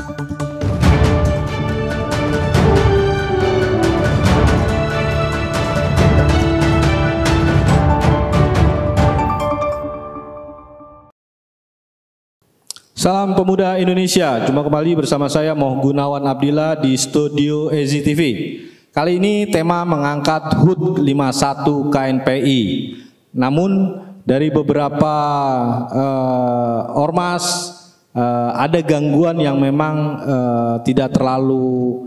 Salam Pemuda Indonesia, jumpa kembali bersama saya Moh Gunawan Abdillah di Studio EZI TV. Kali ini tema mengangkat HUT 51 KNPI. Namun dari beberapa ormas ada gangguan yang memang tidak terlalu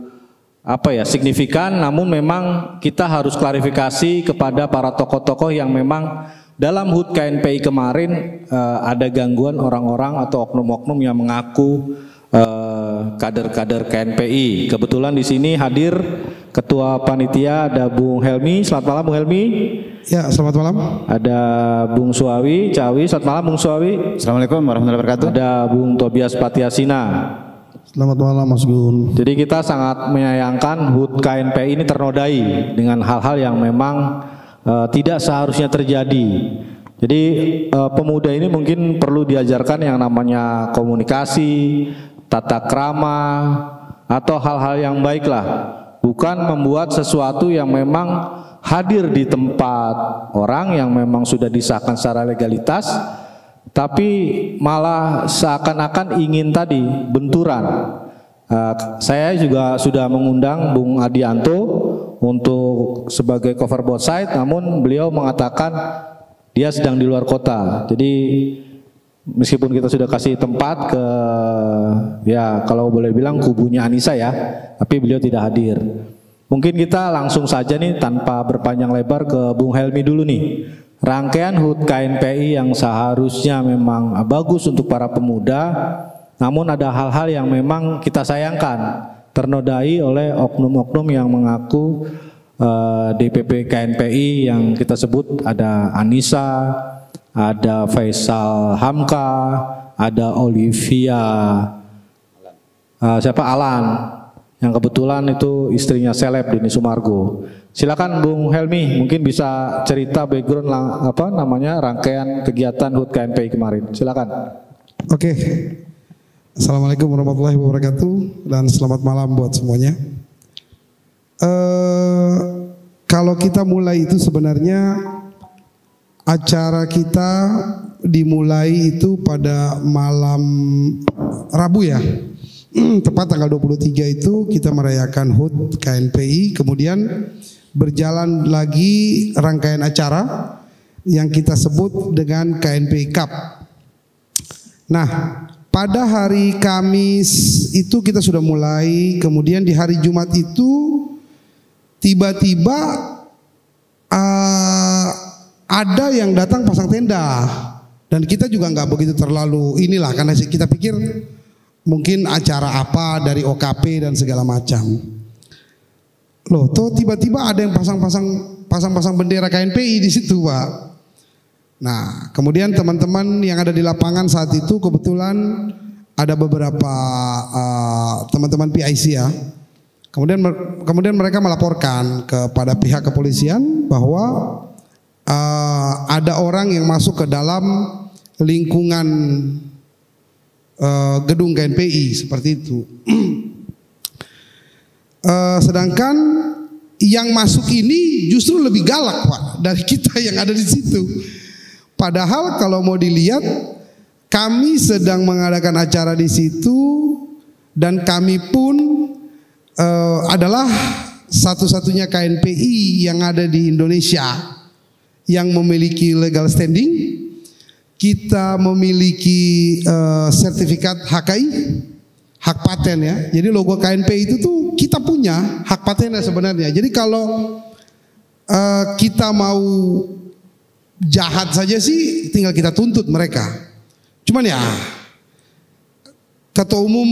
signifikan, namun memang kita harus klarifikasi kepada para tokoh-tokoh yang memang dalam HUT KNPI kemarin ada gangguan orang-orang atau oknum-oknum yang mengaku kader-kader KNPI. Kebetulan di sini hadir Ketua Panitia, ada Bung Helmi. Selamat malam Bung Helmi. Ya, selamat malam. Ada Bung Suawi, Cawi. Selamat malam Bung Suawi. Assalamualaikum warahmatullahi wabarakatuh. Ada Bung Tobias Patiasina. Selamat malam Mas Gun. Jadi kita sangat menyayangkan HUT KNPI ini ternodai dengan hal-hal yang memang tidak seharusnya terjadi. Jadi pemuda ini mungkin perlu diajarkan yang namanya komunikasi, tata krama, atau hal-hal yang baik lah. Bukan membuat sesuatu yang memang hadir di tempat orang yang memang sudah disahkan secara legalitas, tapi malah seakan-akan ingin tadi benturan. Saya juga sudah mengundang Bung Adianto untuk sebagai cover both side, namun beliau mengatakan dia sedang di luar kota. Jadi meskipun kita sudah kasih tempat ke, ya kalau boleh bilang kubunya Anissa ya, tapi beliau tidak hadir. Mungkin kita langsung saja nih tanpa berpanjang lebar ke Bung Helmi dulu nih. Rangkaian HUT KNPI yang seharusnya memang bagus untuk para pemuda, namun ada hal-hal yang memang kita sayangkan ternodai oleh oknum-oknum yang mengaku DPP KNPI yang kita sebut ada Anissa, ada Faisal Hamka, ada Olivia, Alan, yang kebetulan itu istrinya seleb Denny Sumargo. Silakan Bung Helmi, mungkin bisa cerita background rangkaian kegiatan HUT KNPI kemarin. Silakan. Oke. Assalamualaikum warahmatullahi wabarakatuh dan selamat malam buat semuanya. Kalau kita mulai itu sebenarnya acara kita dimulai itu pada malam Rabu ya. Tepat tanggal 23 itu kita merayakan HUT KNPI, kemudian berjalan lagi rangkaian acara yang kita sebut dengan KNPI Cup. Nah, pada hari Kamis itu kita sudah mulai, kemudian di hari Jumat itu tiba-tiba ada yang datang pasang tenda, dan kita juga nggak begitu terlalu inilah karena kita pikir mungkin acara apa dari OKP dan segala macam. Loh, toh tiba-tiba ada yang pasang bendera KNPI di situ, Pak. Nah, kemudian teman-teman yang ada di lapangan saat itu kebetulan ada beberapa teman-teman PIC ya. Kemudian mereka melaporkan kepada pihak kepolisian bahwa ada orang yang masuk ke dalam lingkungan gedung KNPI seperti itu. Sedangkan yang masuk ini justru lebih galak, Pak, dari kita yang ada di situ. Padahal kalau mau dilihat, kami sedang mengadakan acara di situ dan kami pun adalah satu-satunya KNPI yang ada di Indonesia yang memiliki legal standing. Kita memiliki sertifikat HKI, hak paten ya. Jadi logo KNPI itu tuh kita punya hak patennya sebenarnya. Jadi kalau kita mau jahat saja sih tinggal kita tuntut mereka. Cuman ya Ketua Umum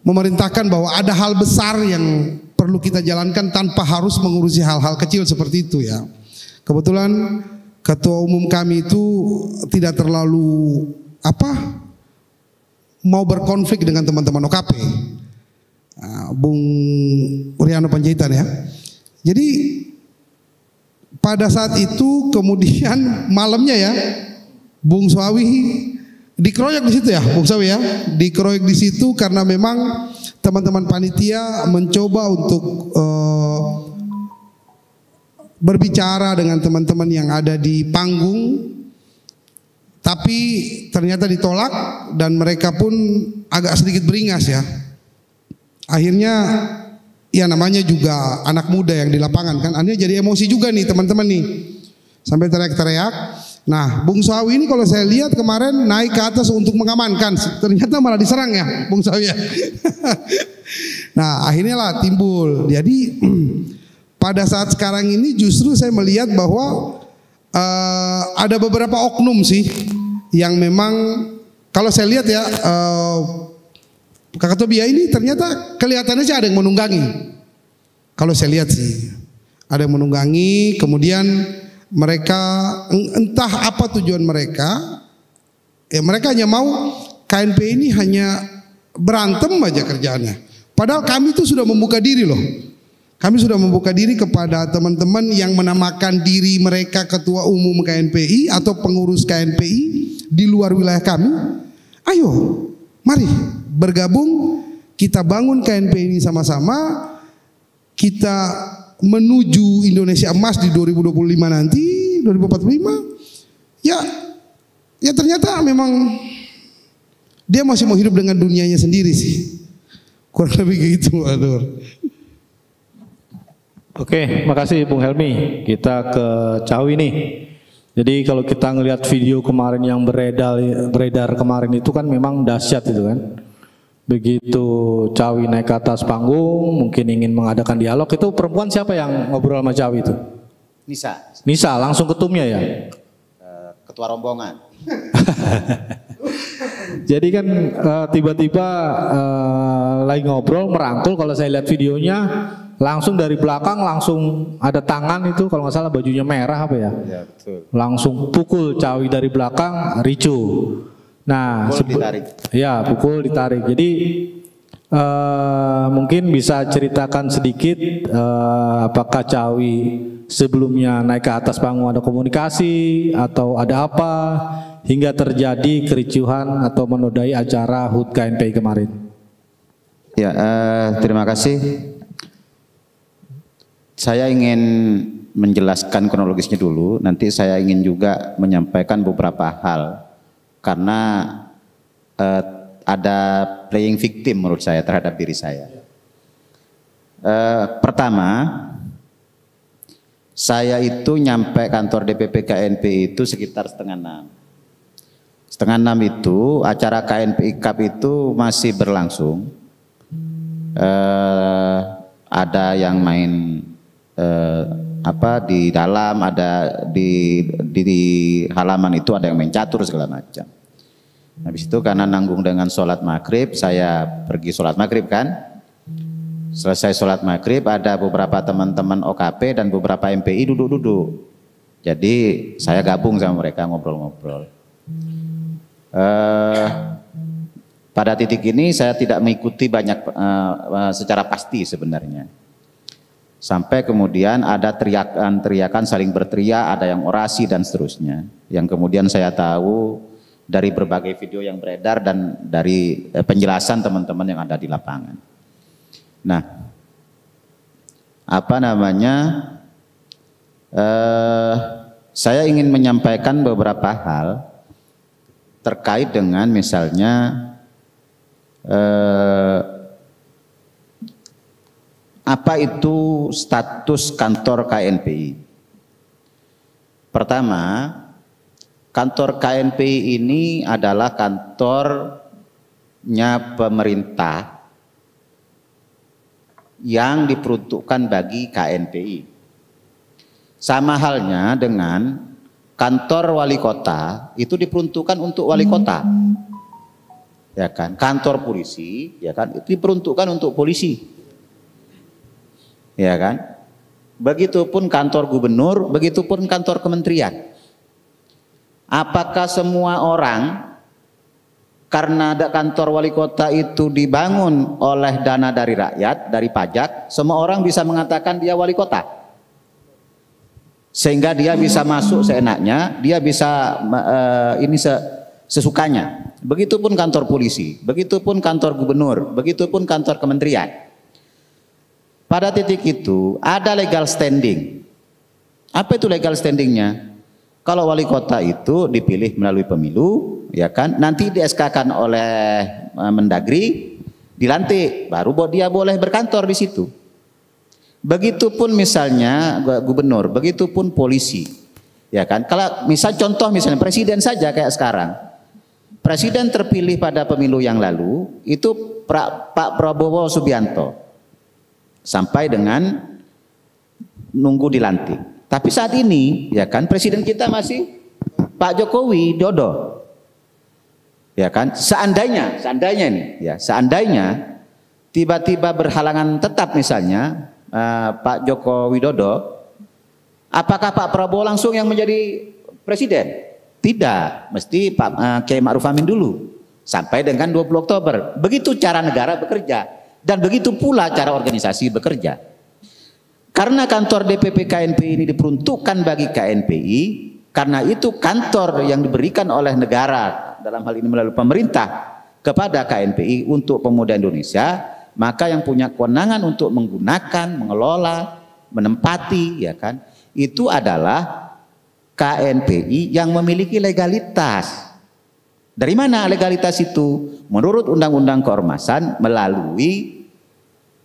memerintahkan bahwa ada hal besar yang perlu kita jalankan tanpa harus mengurusi hal-hal kecil seperti itu ya. Kebetulan Ketua Umum kami itu tidak terlalu mau berkonflik dengan teman-teman OKP, Bung Riano Panjaitan ya. Jadi pada saat itu kemudian malamnya ya Bung Suawi dikeroyok di situ ya, Bung Sawi ya, dikeroyok di situ karena memang teman-teman panitia mencoba untuk berbicara dengan teman-teman yang ada di panggung, tapi ternyata ditolak dan mereka pun agak sedikit beringas ya. Akhirnya ya namanya juga anak muda yang di lapangan kan, akhirnya jadi emosi juga nih teman-teman nih, sampai teriak-teriak. Nah, Bung Sawi ini kalau saya lihat kemarin naik ke atas untuk mengamankan, ternyata malah diserang ya, Bung Sawi ya. Nah, akhirnya lah timbul. Jadi pada saat sekarang ini justru saya melihat bahwa ada beberapa oknum sih yang memang kalau saya lihat ya, Kakak Tobia ini ternyata kelihatannya sih ada yang menunggangi. Kalau saya lihat sih ada yang menunggangi, kemudian mereka entah apa tujuan mereka, ya mereka hanya mau KNP ini hanya berantem aja kerjaannya. Padahal kami itu sudah membuka diri loh. Kami sudah membuka diri kepada teman-teman yang menamakan diri mereka ketua umum KNPI atau pengurus KNPI di luar wilayah kami. Ayo, mari bergabung, kita bangun KNPI ini sama-sama, kita menuju Indonesia emas di 2025 nanti, 2045. Ya ternyata memang dia masih mau hidup dengan dunianya sendiri sih. Kurang lebih gitu, aduh. Oke, makasih Bung Helmi. Kita ke Cawi nih. Jadi kalau kita ngelihat video kemarin yang beredar kemarin itu kan memang dahsyat itu kan. Begitu Cawi naik ke atas panggung, mungkin ingin mengadakan dialog, itu perempuan siapa yang ngobrol sama Cawi itu? Nisa. Nisa, langsung ketumnya ya? Ketua rombongan. Jadi kan tiba-tiba lagi ngobrol, merangkul, kalau saya lihat videonya, langsung dari belakang langsung ada tangan itu, kalau nggak salah bajunya merah apa ya? Ya betul. Langsung pukul Cawi dari belakang, ricu. Nah, pukul ditarik. Ya, pukul ditarik. Jadi mungkin bisa ceritakan sedikit apakah Cawi sebelumnya naik ke atas panggung ada komunikasi atau ada apa hingga terjadi kericuhan atau menodai acara HUT KNPI kemarin? Ya, terima kasih. Saya ingin menjelaskan kronologisnya dulu. Nanti saya ingin juga menyampaikan beberapa hal. Karena ada playing victim menurut saya terhadap diri saya. Pertama, saya itu nyampe kantor DPP KNPI itu sekitar 5:30. 5:30 itu acara KNPI Cup itu masih berlangsung. Ada yang main di dalam, ada di halaman itu ada yang main catur segala macam. Habis itu karena nanggung dengan sholat maghrib, saya pergi sholat maghrib kan. Selesai sholat maghrib ada beberapa teman-teman OKP dan beberapa MPI duduk-duduk. Jadi saya gabung sama mereka ngobrol-ngobrol. Pada titik ini saya tidak mengikuti banyak secara pasti sebenarnya. Sampai kemudian ada teriakan-teriakan saling berteriak, ada yang orasi dan seterusnya. Yang kemudian saya tahu dari berbagai video yang beredar dan dari penjelasan teman-teman yang ada di lapangan. Nah, saya ingin menyampaikan beberapa hal terkait dengan misalnya apa itu status kantor KNPI? Pertama, kantor KNPI ini adalah kantornya pemerintah yang diperuntukkan bagi KNPI. Sama halnya dengan kantor wali kota itu diperuntukkan untuk wali kota. Ya kan? Kantor polisi, ya kan? Itu diperuntukkan untuk polisi. Ya kan? Begitupun kantor gubernur, begitupun kantor kementerian. Apakah semua orang karena ada kantor wali kota itu dibangun oleh dana dari rakyat, dari pajak, semua orang bisa mengatakan dia wali kota? Sehingga dia bisa masuk seenaknya, dia bisa sesukanya. Begitupun kantor polisi, begitupun kantor gubernur, begitupun kantor kementerian. Pada titik itu ada legal standing. Apa itu legal standingnya? Kalau wali kota itu dipilih melalui pemilu, ya kan? Nanti di-SK-kan oleh Mendagri, dilantik, baru dia boleh berkantor di situ. Begitupun misalnya gubernur, begitupun polisi, ya kan? Kalau misal contoh misalnya presiden saja kayak sekarang, presiden terpilih pada pemilu yang lalu itu Pak Prabowo Subianto sampai dengan nunggu dilantik. Tapi saat ini, ya kan, presiden kita masih Pak Jokowi Dodo, ya kan. Seandainya nih, ya, seandainya tiba-tiba berhalangan tetap misalnya Pak Joko Widodo, apakah Pak Prabowo langsung yang menjadi presiden? Tidak, mesti Pak Kiai Ma'ruf Amin dulu sampai dengan 20 Oktober. Begitu cara negara bekerja dan begitu pula cara organisasi bekerja. Karena kantor DPP KNPI ini diperuntukkan bagi KNPI, karena itu kantor yang diberikan oleh negara dalam hal ini melalui pemerintah kepada KNPI untuk pemuda Indonesia, maka yang punya kewenangan untuk menggunakan, mengelola, menempati, ya kan, itu adalah KNPI yang memiliki legalitas. Dari mana legalitas itu? Menurut Undang-Undang Keormasan melalui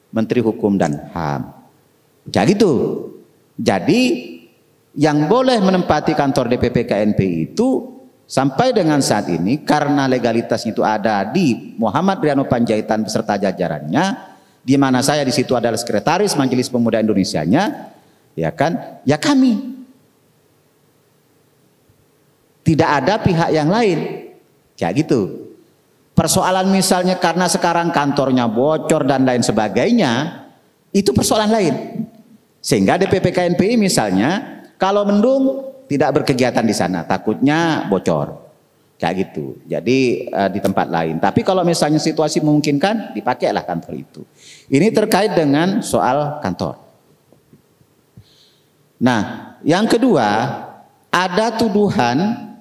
Menteri Hukum dan HAM. Ya gitu. Jadi yang boleh menempati kantor DPP KNPI itu sampai dengan saat ini karena legalitas itu ada di Muhammad Riano Panjaitan beserta jajarannya, di mana saya di situ adalah sekretaris Majelis Pemuda Indonesianya, ya kan? Ya kami. Tidak ada pihak yang lain. Ya gitu. Persoalan misalnya karena sekarang kantornya bocor dan lain sebagainya, itu persoalan lain. Sehingga DPP KNPI misalnya kalau mendung tidak berkegiatan di sana, takutnya bocor. Kayak gitu. Jadi di tempat lain. Tapi kalau misalnya situasi memungkinkan, dipakailah kantor itu. Ini terkait dengan soal kantor. Nah, yang kedua, ada tuduhan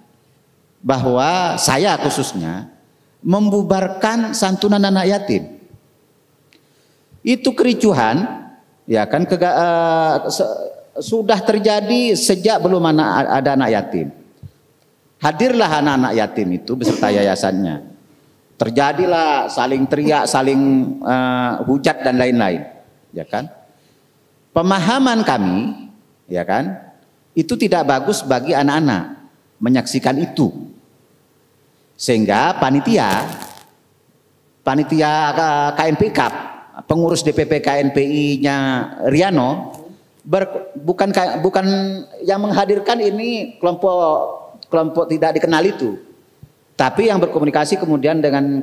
bahwa saya khususnya membubarkan santunan anak yatim. Itu kericuhan, ya kan, sudah terjadi sejak belum ada anak yatim. Hadirlah anak-anak yatim itu beserta yayasannya. Terjadilah saling teriak, saling hujat dan lain-lain, ya kan. Pemahaman kami, ya kan, itu tidak bagus bagi anak-anak menyaksikan itu. Sehingga panitia KNPI Cup, pengurus DPP KNPI-nya Riano bukan yang menghadirkan ini kelompok tidak dikenal itu, tapi yang berkomunikasi kemudian dengan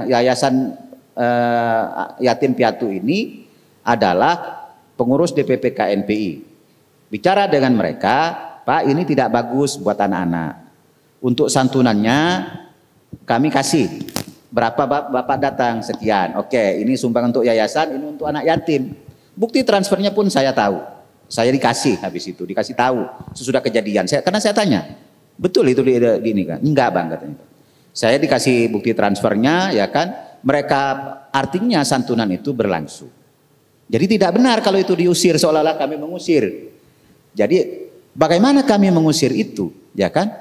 yayasan yatim piatu ini adalah pengurus DPP KNPI. Bicara dengan mereka, Pak, ini tidak bagus buat anak-anak. Untuk santunannya kami kasih. Berapa Bapak datang? Sekian. Oke, ini sumbang untuk yayasan, ini untuk anak yatim. Bukti transfernya pun saya tahu. Saya dikasih habis itu, dikasih tahu sesudah kejadian. Karena saya tanya, betul itu di ini kan? Enggak Bang katanya. Saya dikasih bukti transfernya, ya kan? Mereka artinya santunan itu berlangsung. Jadi tidak benar kalau itu diusir seolah-olah kami mengusir. Jadi bagaimana kami mengusir itu, ya kan?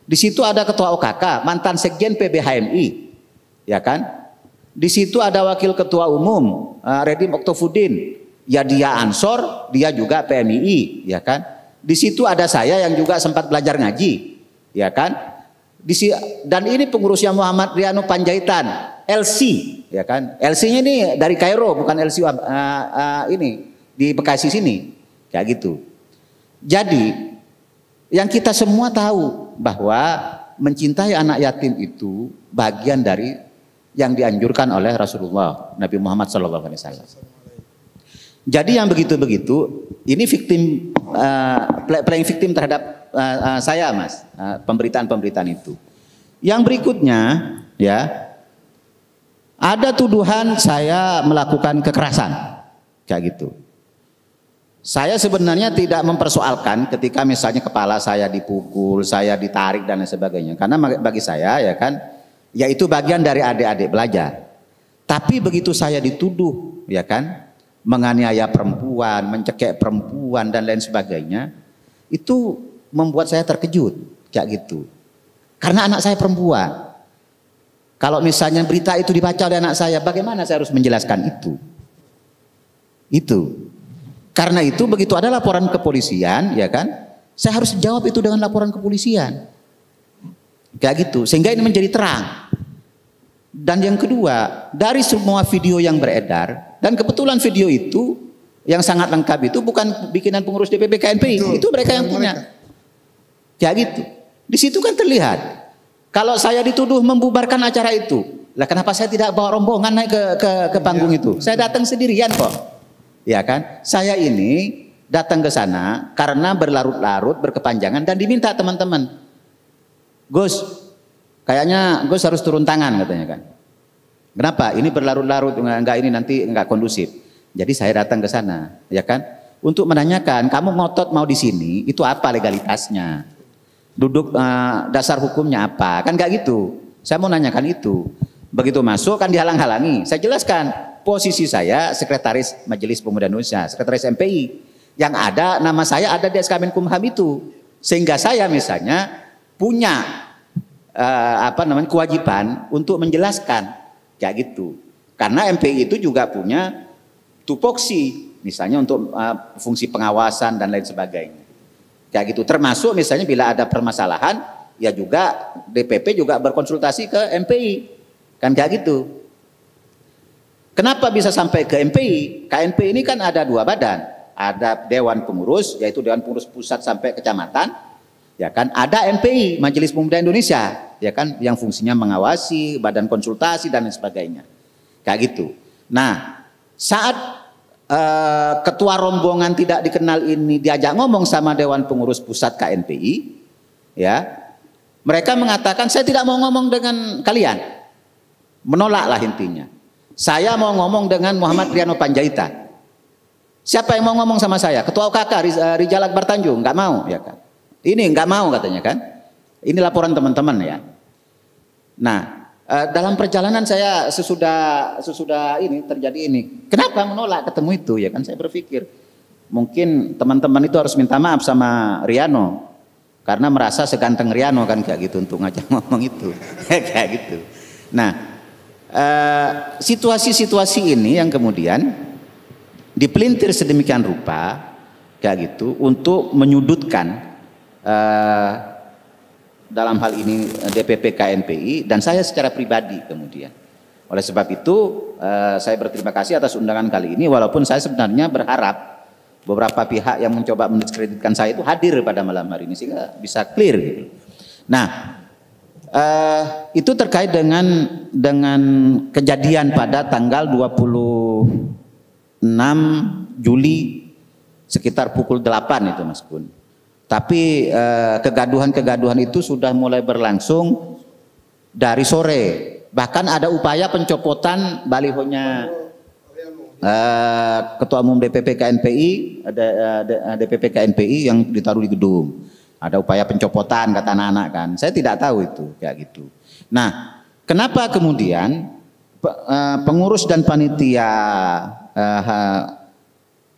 Di situ ada ketua OKK, mantan sekjen PBHMI, ya kan? Di situ ada wakil ketua umum Redim Oktofudin, ya dia Ansor, dia juga PMII, ya kan? Di situ ada saya yang juga sempat belajar ngaji, ya kan? Dan ini pengurusnya Muhammad Riano Panjaitan, LC, ya kan? LC-nya ini dari Kairo, bukan LC ini di Bekasi sini, kayak gitu. Jadi yang kita semua tahu bahwa mencintai anak yatim itu bagian dari yang dianjurkan oleh Rasulullah Nabi Muhammad SAW. Jadi yang begitu-begitu ini victim, playing victim terhadap saya Mas, pemberitaan-pemberitaan itu. Yang berikutnya ya, ada tuduhan saya melakukan kekerasan kayak gitu. Saya sebenarnya tidak mempersoalkan ketika misalnya kepala saya dipukul, saya ditarik dan lain sebagainya. Karena bagi saya ya kan, ya itu bagian dari adik-adik belajar. Tapi begitu saya dituduh ya kan, menganiaya perempuan, mencekik perempuan dan lain sebagainya, itu membuat saya terkejut kayak gitu. Karena anak saya perempuan. Kalau misalnya berita itu dibaca oleh anak saya, bagaimana saya harus menjelaskan itu? Itu. Karena itu begitu ada laporan kepolisian, ya kan, saya harus jawab itu dengan laporan kepolisian, kayak gitu, sehingga ini menjadi terang. Dan yang kedua, dari semua video yang beredar, dan kebetulan video itu yang sangat lengkap itu bukan bikinan pengurus DPP KNPI, itu mereka yang punya, kayak gitu. Di situ kan terlihat, kalau saya dituduh membubarkan acara itu, lah kenapa saya tidak bawa rombongan naik ke panggung itu? Saya datang sendirian kok. Ya kan, saya ini datang ke sana karena berlarut-larut, berkepanjangan dan diminta teman-teman, Gus, kayaknya Gus harus turun tangan katanya kan. Kenapa? Ini berlarut-larut, enggak ini nanti enggak kondusif. Jadi saya datang ke sana, ya kan, untuk menanyakan, kamu ngotot mau di sini, itu apa legalitasnya? Duduk dasar hukumnya apa? Kan enggak gitu. Saya mau nanyakan itu. Begitu masuk kan dihalang-halangi. Saya jelaskan. Posisi saya sekretaris Majelis Pemuda Indonesia, sekretaris MPI. Yang ada nama saya ada di SK Menkumham itu. Sehingga saya misalnya punya kewajiban untuk menjelaskan kayak gitu. Karena MPI itu juga punya tupoksi, misalnya untuk fungsi pengawasan dan lain sebagainya. Kayak gitu. Termasuk misalnya bila ada permasalahan, ya juga DPP juga berkonsultasi ke MPI. Kan kayak gitu. Kenapa bisa sampai ke MPI? KNPI ini kan ada dua badan, ada Dewan Pengurus, yaitu Dewan Pengurus Pusat sampai kecamatan, ya kan? Ada MPI, Majelis Pemuda Indonesia, ya kan? Yang fungsinya mengawasi, badan konsultasi dan lain sebagainya, kayak gitu. Nah, saat ketua rombongan tidak dikenal ini diajak ngomong sama Dewan Pengurus Pusat KNPI, ya, mereka mengatakan saya tidak mau ngomong dengan kalian, menolaklah intinya. Saya mau ngomong dengan Muhammad Riano Panjaitan. Siapa yang mau ngomong sama saya? Ketua UKK Rijal Akbar Tanjung, nggak mau, ya kan? Ini nggak mau katanya kan? Ini laporan teman-teman ya. Nah, dalam perjalanan saya sesudah ini terjadi ini, kenapa menolak ketemu itu? Ya kan? Saya berpikir mungkin teman-teman itu harus minta maaf sama Riano karena merasa seganteng Riano kan kayak gitu untuk ngajak ngomong itu, kayak gitu. Nah. Situasi-situasi ini yang kemudian dipelintir sedemikian rupa kayak gitu untuk menyudutkan dalam hal ini DPP KNPI dan saya secara pribadi kemudian. Oleh sebab itu saya berterima kasih atas undangan kali ini, walaupun saya sebenarnya berharap beberapa pihak yang mencoba mendiskreditkan saya itu hadir pada malam hari ini sehingga bisa clear gitu. Nah, itu terkait dengan kejadian pada tanggal 26 Juli sekitar pukul 8 itu Mas Kun. Tapi kegaduhan-kegaduhan itu sudah mulai berlangsung dari sore. Bahkan ada upaya pencopotan balihonya Ketua Umum DPP KNPI, ada DPP KNPI yang ditaruh di gedung. Ada upaya pencopotan kata anak-anak kan. Saya tidak tahu itu kayak gitu. Nah, kenapa kemudian pengurus dan panitia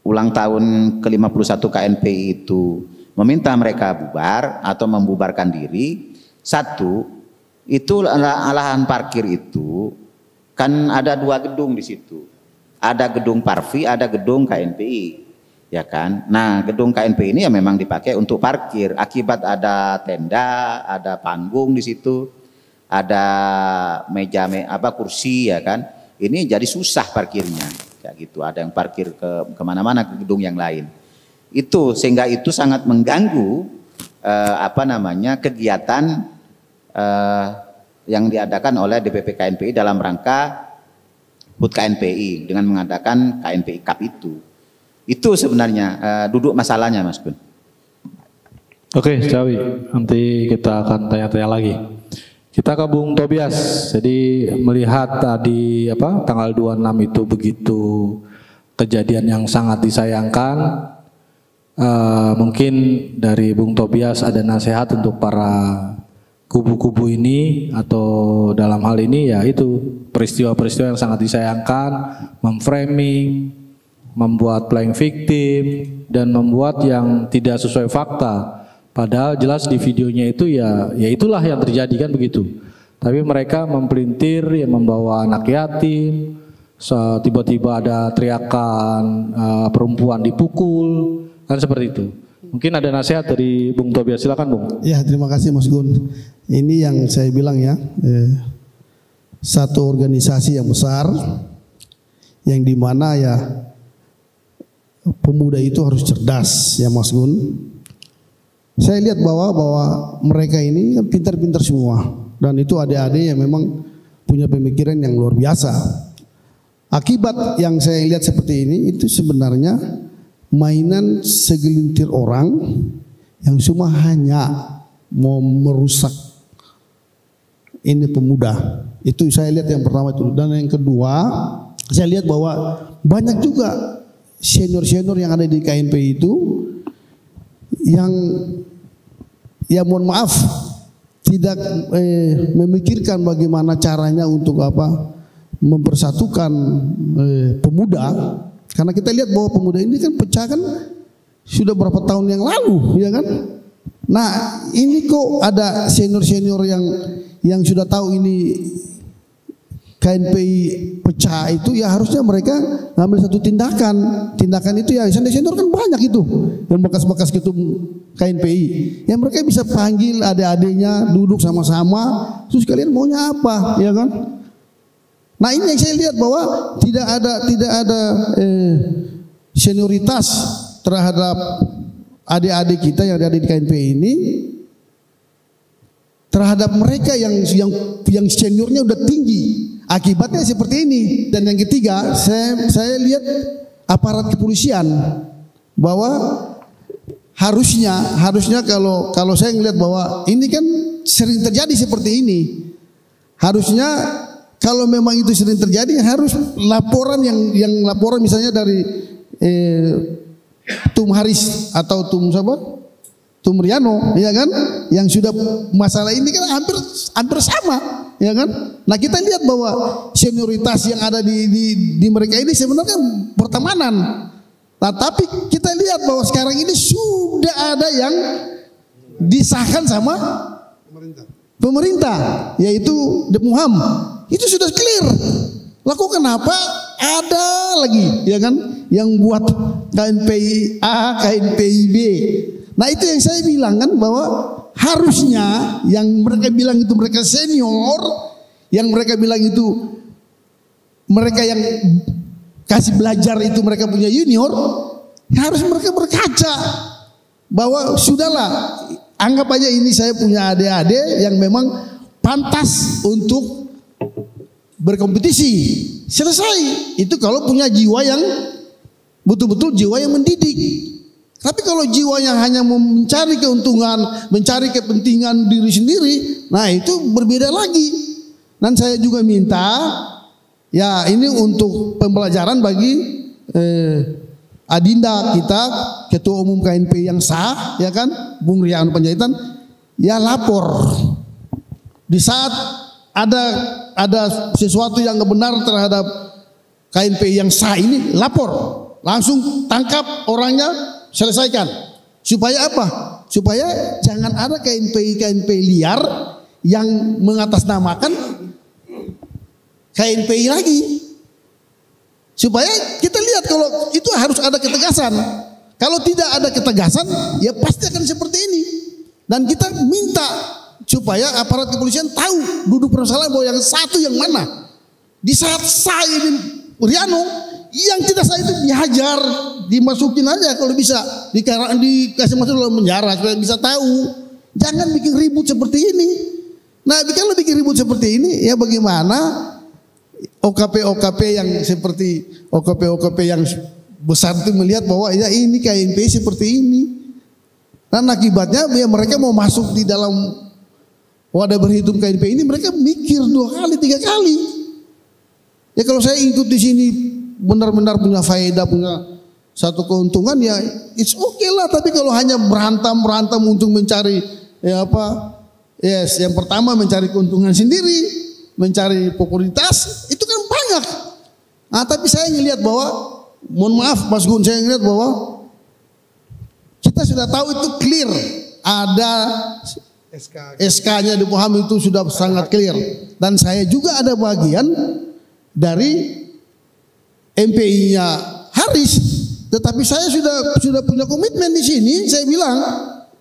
ulang tahun ke-51 KNPI itu meminta mereka bubar atau membubarkan diri? Satu, itu lahan parkir itu kan ada dua gedung di situ. Ada gedung Parvi, ada gedung KNPI. Ya kan, nah gedung KNPI ini ya memang dipakai untuk parkir. Akibat ada tenda, ada panggung di situ, ada meja kursi ya kan. Ini jadi susah parkirnya, kayak gitu. Ada yang parkir kemana-mana ke gedung yang lain. Itu sehingga itu sangat mengganggu kegiatan yang diadakan oleh DPP KNPI dalam rangka HUT KNPI dengan mengadakan KNPI Cup itu. Itu sebenarnya duduk masalahnya Mas Gun. Oke, Jawi, nanti kita akan tanya-tanya lagi. Kita ke Bung Tobias. Jadi melihat tadi tanggal 26 itu begitu kejadian yang sangat disayangkan mungkin dari Bung Tobias ada nasihat untuk para kubu-kubu ini, atau dalam hal ini ya itu peristiwa-peristiwa yang sangat disayangkan, memframing, membuat playing victim, dan membuat yang tidak sesuai fakta. Padahal jelas di videonya itu ya itulah yang terjadi kan begitu. Tapi mereka mempelintir, ya membawa anak yatim, tiba-tiba ada teriakan perempuan dipukul, kan seperti itu. Mungkin ada nasihat dari Bung Tobias, silakan Bung. Ya, terima kasih Mas Gun. Ini yang saya bilang ya, satu organisasi yang besar, yang dimana ya pemuda itu harus cerdas ya Mas Gun. Saya lihat bahwa mereka ini kan pintar-pintar semua. Dan itu adik-adik yang memang punya pemikiran yang luar biasa. Akibat yang saya lihat seperti ini itu sebenarnya mainan segelintir orang yang cuma hanya mau merusak ini pemuda. Itu saya lihat yang pertama itu. Dan yang kedua, saya lihat bahwa banyak juga senior-senior yang ada di KNPI itu yang ya mohon maaf tidak memikirkan bagaimana caranya untuk mempersatukan pemuda, karena kita lihat bahwa pemuda ini kan pecah kan sudah berapa tahun yang lalu, ya kan? Nah ini kok ada senior-senior yang sudah tahu ini KNPI pecah itu, ya harusnya mereka ngambil satu tindakan. Tindakan itu ya senior kan banyak itu yang bekas-bekas ketum KNPI, yang mereka bisa panggil adik-adiknya duduk sama-sama, terus kalian maunya apa, ya kan? Nah ini yang saya lihat bahwa tidak ada senioritas terhadap adik-adik kita yang ada di KNPI ini, terhadap mereka yang seniornya udah tinggi. Akibatnya seperti ini. Dan yang ketiga, saya lihat aparat kepolisian bahwa harusnya kalau saya melihat bahwa ini kan sering terjadi seperti ini. Harusnya kalau memang itu sering terjadi, harus laporan yang laporan misalnya dari Tum Haris atau Tum Riano, ya kan, yang sudah masalah ini kan hampir sama, ya kan. Nah kita lihat bahwa senioritas yang ada di mereka ini sebenarnya pertemanan. Nah tapi kita lihat bahwa sekarang ini sudah ada yang disahkan sama pemerintah, yaitu Demuham. Itu sudah clear. Lalu kenapa ada lagi, ya kan, yang buat KNPI A, KNPI B. Nah itu yang saya bilang kan, bahwa harusnya yang mereka bilang itu mereka senior, yang mereka bilang itu mereka yang kasih belajar itu mereka punya junior, harus mereka berkaca bahwa sudahlah, anggap aja ini saya punya adik-adik yang memang pantas untuk berkompetisi. Selesai. Itu kalau punya jiwa yang betul-betul jiwa yang mendidik. Tapi kalau jiwa yang hanya mencari keuntungan, mencari kepentingan diri sendiri, nah itu berbeda lagi. Dan saya juga minta, ya ini untuk pembelajaran bagi Adinda kita, Ketua Umum KNPI yang sah, ya kan, Bung Rian Panjaitan, ya lapor. Di saat ada sesuatu yang benar terhadap KNPI yang sah ini, lapor. Langsung tangkap orangnya, selesaikan. Supaya apa? Supaya jangan ada KNPI liar yang mengatasnamakan KNPI lagi. Supaya kita lihat kalau itu harus ada ketegasan. Kalau tidak ada ketegasan, ya pasti akan seperti ini. Dan kita minta supaya aparat kepolisian tahu duduk permasalahan bahwa yang satu yang mana. Di saat saya ini Riano, yang tidak sah itu dihajar, dimasukin aja kalau bisa, dikasih masuk dalam penjara supaya bisa tahu. Jangan bikin ribut seperti ini. Nah, kalau bikin ribut seperti ini, ya bagaimana OKP yang seperti OKP yang besar itu melihat bahwa ya ini KNPI seperti ini. Dan akibatnya ya mereka mau masuk di dalam wadah berhitung KNPI ini, mereka mikir 2 kali 3 kali. Ya kalau saya ikut di sini benar-benar punya faedah, punya satu keuntungan ya it's okay lah. Tapi kalau hanya berantem untuk mencari yang pertama mencari keuntungan sendiri, mencari popularitas, itu kan banyak. Nah, tapi saya ngelihat bahwa, mohon maaf Mas Gun, saya ngelihat bahwa kita sudah tahu itu clear, ada SK-nya di Muhammad itu sudah sangat clear. Dan saya juga ada bagian dari MPI-nya Haris, tetapi saya sudah punya komitmen di sini. Saya bilang,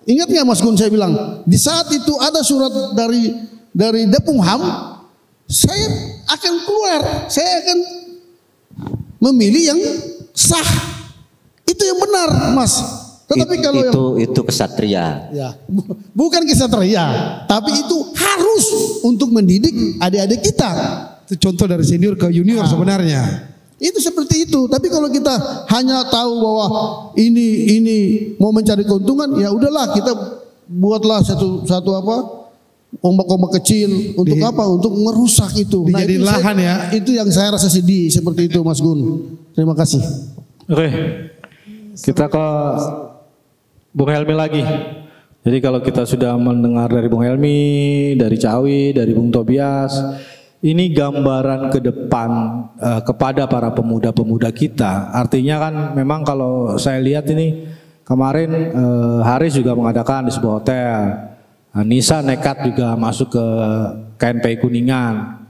ingat nggak Mas Gun, saya bilang di saat itu ada surat dari Depungham, saya akan keluar, saya akan memilih yang sah, itu yang benar, Mas. Tetapi kalau itu kesatria. Ya, bukan kesatria, tapi itu harus untuk mendidik adik-adik kita. Itu contoh dari senior ke junior sebenarnya. Itu seperti itu. Tapi kalau kita hanya tahu bahwa ini mau mencari keuntungan, ya udahlah kita buatlah satu ombak-ombak kecil untuk apa? Untuk merusak itu. Dijadiin lahan ya. Itu yang saya rasa sedih seperti itu, Mas Gun. Terima kasih. Oke, kita ke Bung Helmi lagi. Jadi kalau kita sudah mendengar dari Bung Helmi, dari Cawi, dari Bung Tobias, ini gambaran ke depan kepada para pemuda-pemuda kita. Artinya kan memang kalau saya lihat ini kemarin Haris juga mengadakan di sebuah hotel. Nisa nekat juga masuk ke KNPI Kuningan.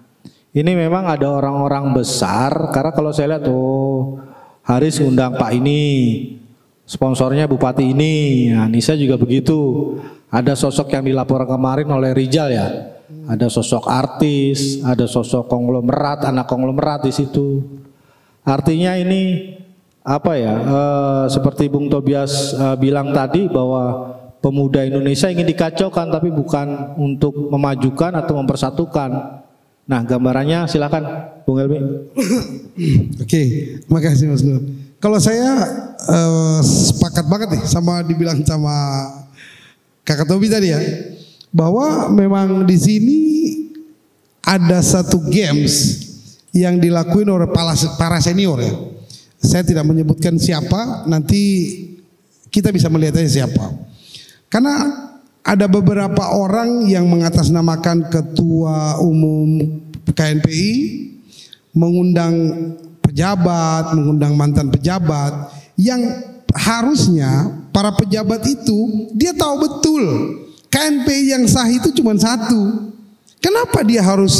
Ini memang ada orang-orang besar, karena kalau saya lihat Haris undang Pak ini, sponsornya Bupati ini, nah, Nisa juga begitu. Ada sosok yang dilaporkan kemarin oleh Rijal ya, ada sosok artis, ada sosok konglomerat, anak konglomerat di situ. Artinya ini apa ya? Seperti Bung Tobias bilang tadi bahwa pemuda Indonesia ingin dikacaukan, tapi bukan untuk memajukan atau mempersatukan. Nah, gambarannya silakan Bung Helmi. Oke, makasih Mas Nur. Kalau saya sepakat banget nih sama dibilang sama Kakak Tobi tadi ya, bahwa memang di sini ada satu games yang dilakuin oleh para senior ya. Saya tidak menyebutkan siapa, nanti kita bisa melihatnya siapa. Karena ada beberapa orang yang mengatasnamakan ketua umum KNPI, mengundang pejabat, mengundang mantan pejabat, yang harusnya para pejabat itu dia tahu betul KNPI yang sah itu cuma satu. Kenapa dia harus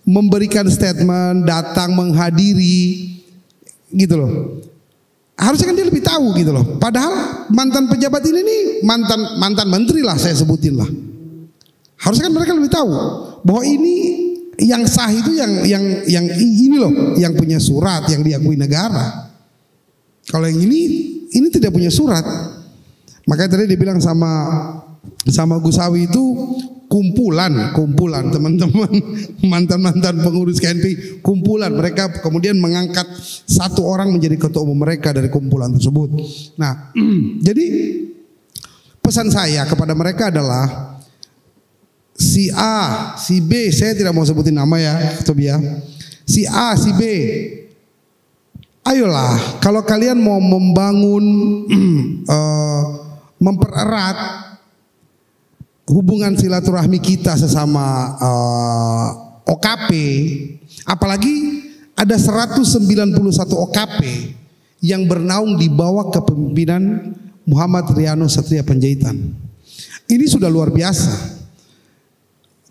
memberikan statement, datang menghadiri gitu loh? Harusnya kan dia lebih tahu gitu loh. Padahal mantan pejabat ini nih mantan menteri lah saya sebutin lah. Harusnya kan mereka lebih tahu bahwa ini yang sah itu yang ini loh, yang punya surat, yang diakui negara. Kalau yang ini tidak punya surat. Makanya tadi dibilang sama Gusawi itu kumpulan teman-teman mantan pengurus KNPI, kumpulan. Mereka kemudian mengangkat satu orang menjadi ketua umum mereka dari kumpulan tersebut. Nah, jadi pesan saya kepada mereka adalah si A, si B, saya tidak mau sebutin nama ya, Tobia. Si A, si B, ayolah kalau kalian mau membangun, mempererat hubungan silaturahmi kita sesama OKP, apalagi ada 191 OKP yang bernaung di bawah kepemimpinan Muhammad Riano Satria Panjaitan. Ini sudah luar biasa.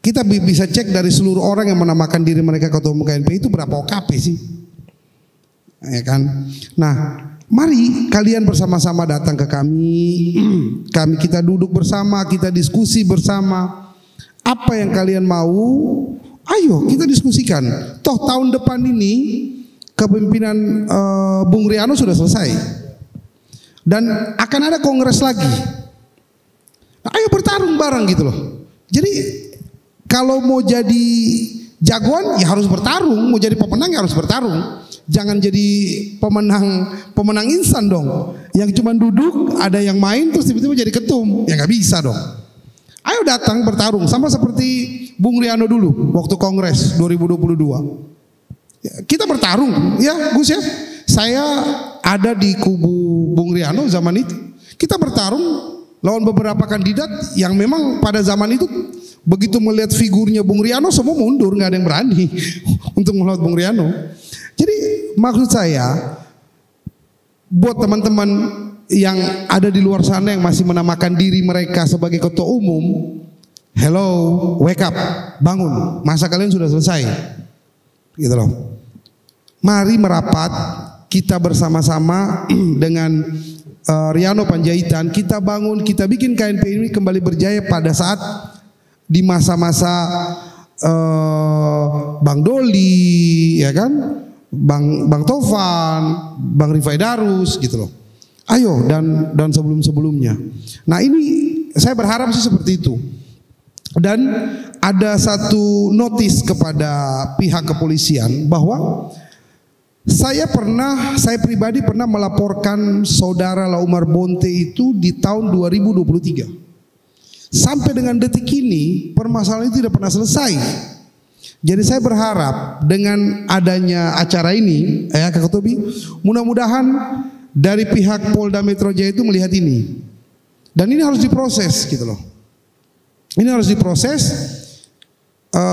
Kita bisa cek dari seluruh orang yang menamakan diri mereka ketua umum KNPI itu berapa OKP sih? Ya kan? Nah, mari kalian bersama-sama datang ke kami. Kita duduk bersama, kita diskusi bersama. Apa yang kalian mau, ayo kita diskusikan. Toh tahun depan ini kepemimpinan Bung Riano sudah selesai. Dan akan ada kongres lagi. Nah, ayo bertarung bareng gitu loh. Jadi kalau mau jadi jagoan ya harus bertarung, mau jadi pemenang ya harus bertarung. Jangan jadi pemenang instan dong. Yang cuma duduk, ada yang main terus tiba-tiba jadi ketum. Ya nggak bisa dong. Ayo datang bertarung sama seperti Bung Riano dulu waktu Kongres 2022. Ya, kita bertarung ya Gus ya. Saya ada di kubu Bung Riano zaman itu. Kita bertarung lawan beberapa kandidat yang memang pada zaman itu begitu melihat figurnya Bung Riano semua mundur, nggak ada yang berani untuk melawan Bung Riano. Jadi maksud saya buat teman-teman yang ada di luar sana yang masih menamakan diri mereka sebagai ketua umum, hello, wake up, bangun, masa kalian sudah selesai, gitu loh. Mari merapat kita bersama-sama dengan Riano Panjaitan, kita bangun, kita bikin KNP ini kembali berjaya pada saat di masa-masa Bang Doli, ya kan, Bang Tovan, Bang Rifai Darus, gitu loh. Ayo dan sebelum-sebelumnya. Nah ini saya berharap sih seperti itu. Dan ada satu notis kepada pihak kepolisian bahwa saya pribadi pernah melaporkan saudara Laumar Bonte itu di tahun 2023. Sampai dengan detik ini permasalahan itu tidak pernah selesai. Jadi saya berharap dengan adanya acara ini, Kak Tobi, mudah-mudahan dari pihak Polda Metro Jaya itu melihat ini. Dan ini harus diproses gitu loh. Ini harus diproses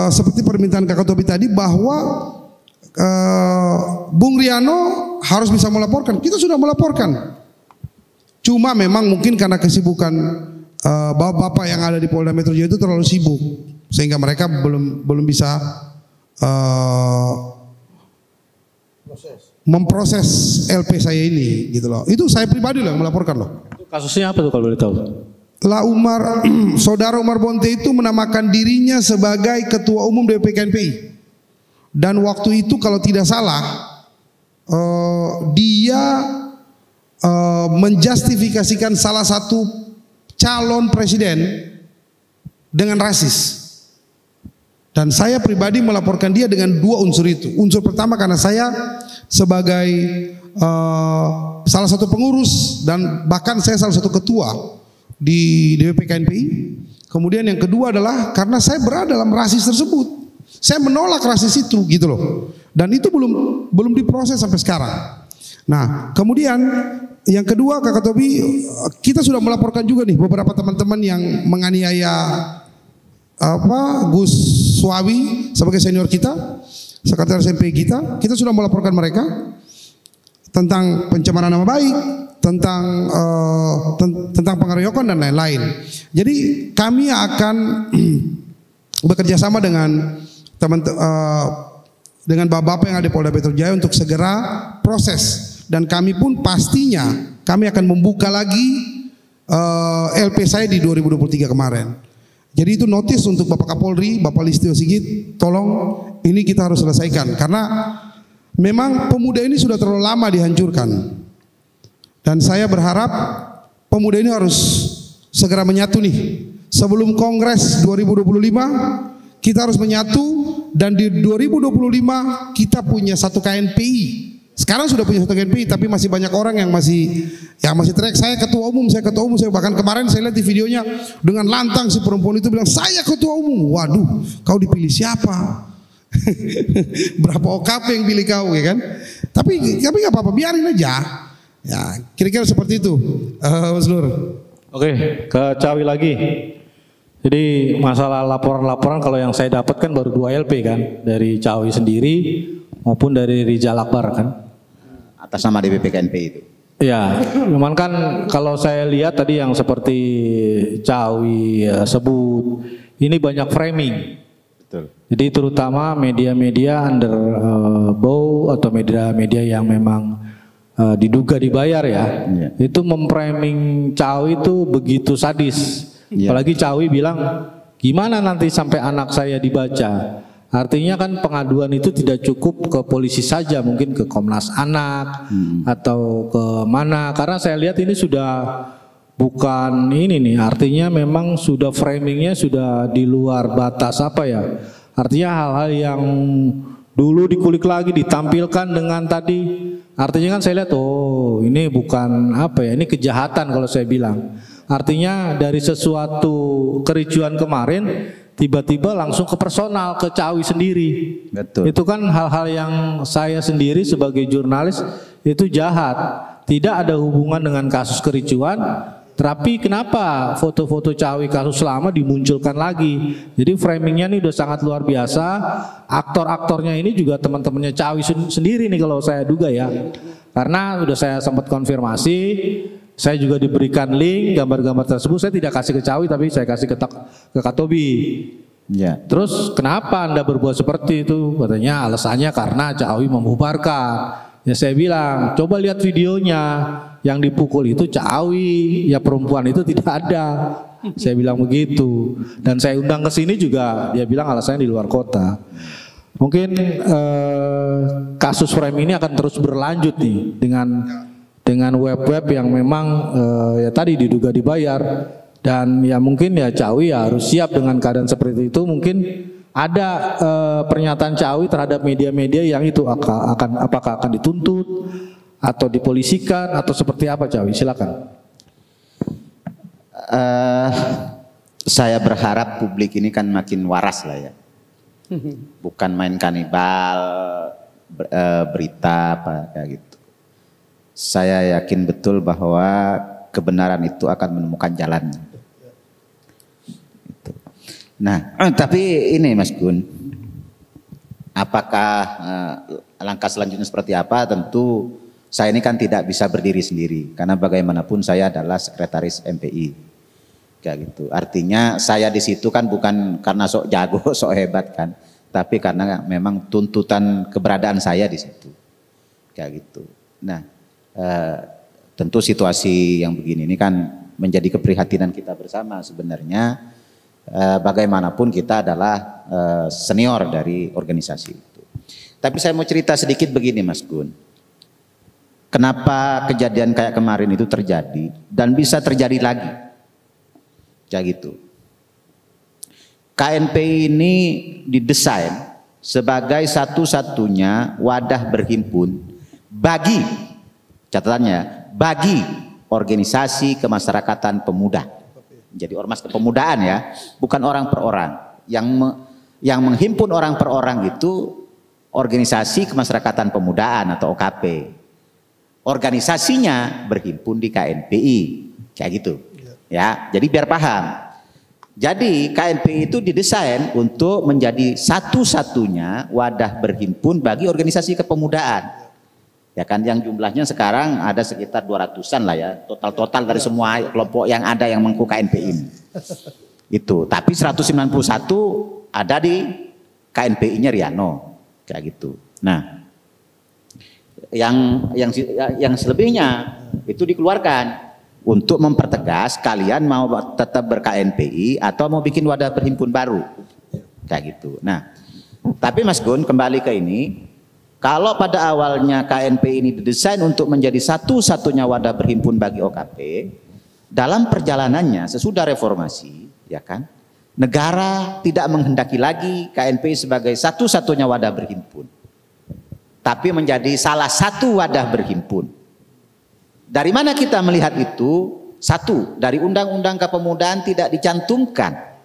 seperti permintaan Kak Tobi tadi bahwa Bung Riano harus bisa melaporkan. Kita sudah melaporkan. Cuma memang mungkin karena kesibukan bapak-bapak yang ada di Polda Metro Jaya itu terlalu sibuk sehingga mereka belum bisa memproses LP saya ini gitu loh. Itu saya pribadi loh yang melaporkan loh. Kasusnya apa tuh kalau boleh tahu? Saudara Umar Bonte itu menamakan dirinya sebagai ketua umum DPP KNPI. Dan waktu itu kalau tidak salah dia menjustifikasikan salah satu calon presiden dengan rasis. Dan saya pribadi melaporkan dia dengan dua unsur itu. Unsur pertama karena saya sebagai salah satu pengurus dan bahkan saya salah satu ketua di DPP KNPI. Kemudian yang kedua adalah karena saya berada dalam rasis tersebut. Saya menolak rasis itu gitu loh. Dan itu belum diproses sampai sekarang. Nah, kemudian yang kedua Kakak Tobi, kita sudah melaporkan juga nih beberapa teman-teman yang menganiaya Gus Suawi sebagai senior kita, sekretaris MP kita sudah melaporkan mereka tentang pencemaran nama baik, tentang pengeroyokan dan lain-lain. Jadi kami akan bekerja sama dengan dengan bapak-bapak yang ada di Polda Metro Jaya untuk segera proses. Dan kami pun pastinya kami akan membuka lagi LP saya di 2023 kemarin. Jadi itu notis untuk Bapak Kapolri, Bapak Listio Sigit, tolong ini kita harus selesaikan karena memang pemuda ini sudah terlalu lama dihancurkan. Dan saya berharap pemuda ini harus segera menyatu nih. Sebelum Kongres 2025 kita harus menyatu dan di 2025 kita punya satu KNPI. Sekarang sudah punya satu KNPI tapi masih banyak orang yang masih teriak saya ketua umum, saya bahkan kemarin saya lihat di videonya dengan lantang si perempuan itu bilang saya ketua umum. Waduh, kau dipilih siapa? Berapa OKP yang pilih kau, ya kan? Tapi nggak apa-apa, biarin aja. Ya, kira-kira seperti itu, Mas Nur. Oke, ke Cawi lagi. Jadi masalah laporan-laporan kalau yang saya dapatkan baru 2 LP kan, dari Cawi sendiri maupun dari Rizal Akbar kan. Atas nama DPP KNPI itu. Ya, cuman kan kalau saya lihat tadi yang seperti Cawi sebut, ini banyak framing. Betul. Jadi terutama media-media under bow atau media-media yang memang diduga dibayar ya, itu memframing Cawi itu begitu sadis. Apalagi Cawi bilang gimana nanti sampai anak saya dibaca. Artinya kan pengaduan itu tidak cukup ke polisi saja, mungkin ke Komnas Anak atau ke mana. Karena saya lihat ini sudah bukan ini nih, artinya memang sudah framingnya sudah di luar batas apa ya. Artinya hal-hal yang dulu dikulik lagi ditampilkan dengan tadi. Artinya kan saya lihat oh ini bukan apa ya, ini kejahatan kalau saya bilang. Artinya dari sesuatu kericuan kemarin tiba-tiba langsung ke personal, ke Cawi sendiri. Betul. Itu kan hal-hal yang saya sendiri sebagai jurnalis itu jahat, tidak ada hubungan dengan kasus kericuan. Tapi kenapa foto-foto cawi kasus lama dimunculkan lagi? Jadi framingnya ini udah sangat luar biasa. Aktor-aktornya ini juga teman-temannya cawi sendiri nih kalau saya duga ya. Karena udah saya sempat konfirmasi, saya juga diberikan link gambar-gambar tersebut. Saya tidak kasih ke cawi tapi saya kasih ke Kak Tobi. Ya. Terus kenapa Anda berbuat seperti itu? Katanya alasannya karena cawi membubarkan. Ya saya bilang, coba lihat videonya, yang dipukul itu cawi, ya perempuan itu tidak ada. Saya bilang begitu. Dan saya undang ke sini juga, dia bilang alasannya di luar kota. Mungkin kasus frame ini akan terus berlanjut nih dengan web-web yang memang ya tadi diduga dibayar. Dan ya mungkin ya cawi ya harus siap dengan keadaan seperti itu. Mungkin ada pernyataan cawi terhadap media-media yang itu apakah akan dituntut atau dipolisikan atau seperti apa cawi? Silakan. Saya berharap publik ini kan makin waras lah ya, bukan main kanibal berita apa kayak gitu. Saya yakin betul bahwa kebenaran itu akan menemukan jalannya. Nah, tapi ini Mas Gun, apakah langkah selanjutnya seperti apa? Tentu saya ini kan tidak bisa berdiri sendiri, karena bagaimanapun saya adalah sekretaris MPI, kayak gitu. Artinya saya di situ kan bukan karena sok jago, sok hebat kan, tapi karena memang tuntutan keberadaan saya di situ, kayak gitu. Nah, tentu situasi yang begini ini kan menjadi keprihatinan kita bersama sebenarnya. Bagaimanapun kita adalah senior dari organisasi itu. Tapi saya mau cerita sedikit begini Mas Gun. Kenapa kejadian kayak kemarin itu terjadi dan bisa terjadi lagi? Kayak gitu. KNPI ini didesain sebagai satu-satunya wadah berhimpun bagi, catatannya, bagi organisasi kemasyarakatan pemuda. Jadi ormas kepemudaan ya, bukan orang per orang. Yang menghimpun orang per orang itu organisasi kemasyarakatan pemudaan atau OKP. Organisasinya berhimpun di KNPI, kayak gitu. Ya, jadi biar paham. Jadi KNPI itu didesain untuk menjadi satu-satunya wadah berhimpun bagi organisasi kepemudaan. Ya kan, yang jumlahnya sekarang ada sekitar 200-an lah ya, total dari semua kelompok yang ada yang mengku KNPI ini. Itu, tapi 191 ada di KNPI-nya Riano, kayak gitu. Nah, yang selebihnya itu dikeluarkan untuk mempertegas kalian mau tetap ber-KNPI atau mau bikin wadah berhimpun baru, kayak gitu. Nah, tapi Mas Gun kembali ke ini. Kalau pada awalnya KNPI ini didesain untuk menjadi satu-satunya wadah berhimpun bagi OKP, dalam perjalanannya sesudah reformasi, ya kan, negara tidak menghendaki lagi KNPI sebagai satu-satunya wadah berhimpun, tapi menjadi salah satu wadah berhimpun. Dari mana kita melihat itu? Satu, dari Undang-Undang Kepemudaan tidak dicantumkan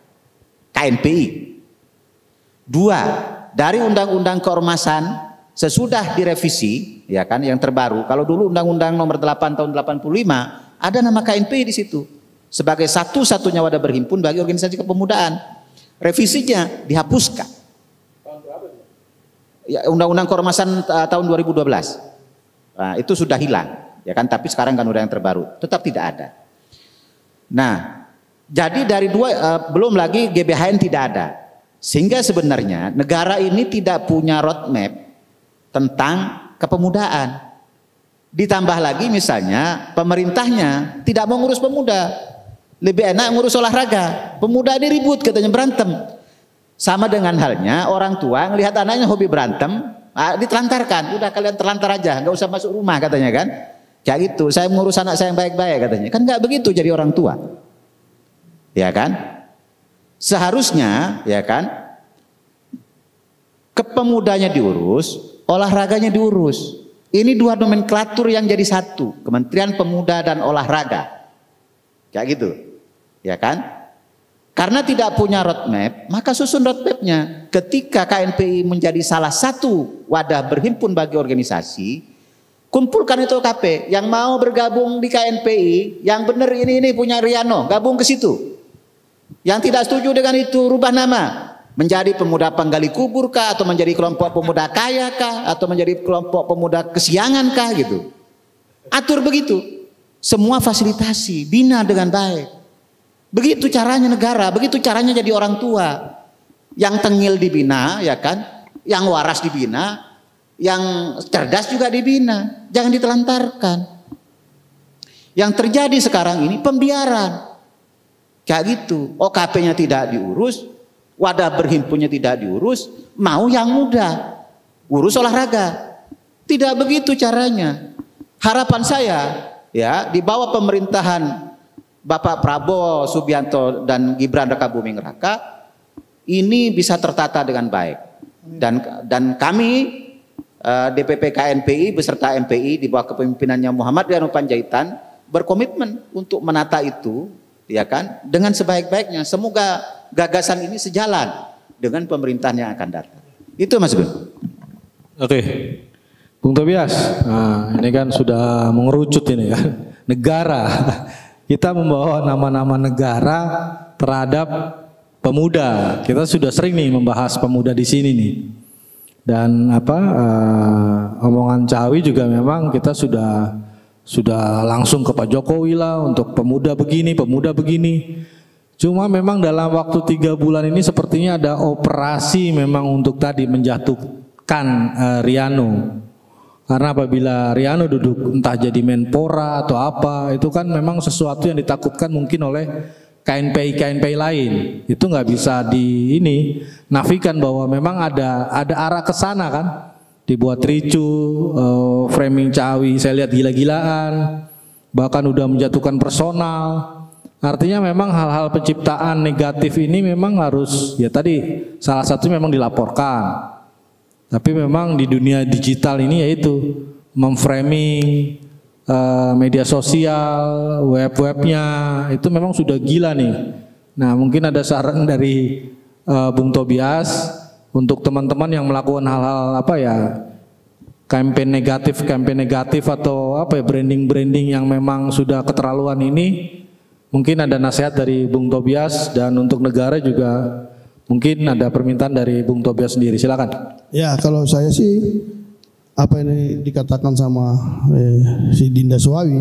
KNPI. Dua, dari Undang-Undang Keormasan sesudah direvisi, ya kan, yang terbaru. Kalau dulu Undang-Undang Nomor 8 Tahun 85 ada nama KNPI di situ sebagai satu-satunya wadah berhimpun bagi organisasi kepemudaan. Revisinya dihapuskan. Ya, Undang-Undang Keormasan tahun 2012. Nah, itu sudah hilang, ya kan. Tapi sekarang kan udah yang terbaru, tetap tidak ada. Nah, jadi dari belum lagi GBHN tidak ada, sehingga sebenarnya negara ini tidak punya roadmap tentang kepemudaan. Ditambah lagi misalnya pemerintahnya tidak mau ngurus pemuda, lebih enak ngurus olahraga. Pemuda ini ribut katanya, berantem. Sama dengan halnya orang tua ngelihat anaknya hobi berantem, ditelantarkan. Udah kalian terlantar aja, nggak usah masuk rumah katanya kan. Kayak gitu, saya ngurus anak saya yang baik-baik katanya. Kan nggak begitu jadi orang tua, ya kan? Seharusnya, ya kan, kepemudanya diurus, olahraganya diurus. Ini dua nomenklatur yang jadi satu, Kementerian Pemuda dan Olahraga, kayak gitu, ya kan? Karena tidak punya roadmap, maka susun roadmapnya. Ketika KNPI menjadi salah satu wadah berhimpun bagi organisasi, Kumpulkan itu OKP yang mau bergabung di KNPI, yang benar ini punya Riano, gabung ke situ. Yang tidak setuju dengan itu rubah nama menjadi pemuda penggali kubur kah, atau menjadi kelompok pemuda kaya kah, atau menjadi kelompok pemuda kesiangan kah gitu. Atur begitu. Semua fasilitasi, bina dengan baik. Begitu caranya negara, begitu caranya jadi orang tua. Yang tengil dibina, ya kan? Yang waras dibina, yang cerdas juga dibina, jangan ditelantarkan. Yang terjadi sekarang ini pembiaran, kayak gitu. OKP-nya tidak diurus, wadah berhimpunnya tidak diurus, mau yang muda, urus olahraga. Tidak begitu caranya. Harapan saya, ya, di bawah pemerintahan Bapak Prabowo Subianto dan Gibran Rakabuming Raka, ini bisa tertata dengan baik. Dan kami DPP KNPI beserta MPI di bawah kepemimpinannya Muhammad Riano Panjaitan berkomitmen untuk menata itu, ya kan, dengan sebaik-baiknya. Semoga gagasan ini sejalan dengan pemerintahan yang akan datang. Itu Mas Gun. Oke, Bung Tobias, nah, ini kan sudah mengerucut ini kan, negara. Kita membawa nama-nama negara terhadap pemuda. Kita sudah sering nih membahas pemuda di sini nih. Dan omongan Cawi juga memang kita sudah langsung ke Pak Jokowi lah untuk pemuda begini. Cuma memang dalam waktu 3 bulan ini sepertinya ada operasi memang untuk tadi menjatuhkan Riano. Karena apabila Riano duduk entah jadi Menpora atau apa, itu kan memang sesuatu yang ditakutkan mungkin oleh KNPI lain. Itu nggak bisa nafikan bahwa memang ada arah ke sana kan. Dibuat ricu, framing Cawi saya lihat gila-gilaan, bahkan udah menjatuhkan personal. Artinya memang hal-hal penciptaan negatif ini memang harus, ya tadi salah satu memang dilaporkan. Tapi memang di dunia digital ini yaitu memframing media sosial, web-webnya itu memang sudah gila nih. Nah, mungkin ada saran dari Bung Tobias untuk teman-teman yang melakukan hal-hal campaign negatif atau branding yang memang sudah keterlaluan ini. Mungkin ada nasihat dari Bung Tobias, dan untuk negara juga mungkin ada permintaan dari Bung Tobias sendiri. Silakan. Ya, kalau saya sih apa yang dikatakan sama si Dinda Suawi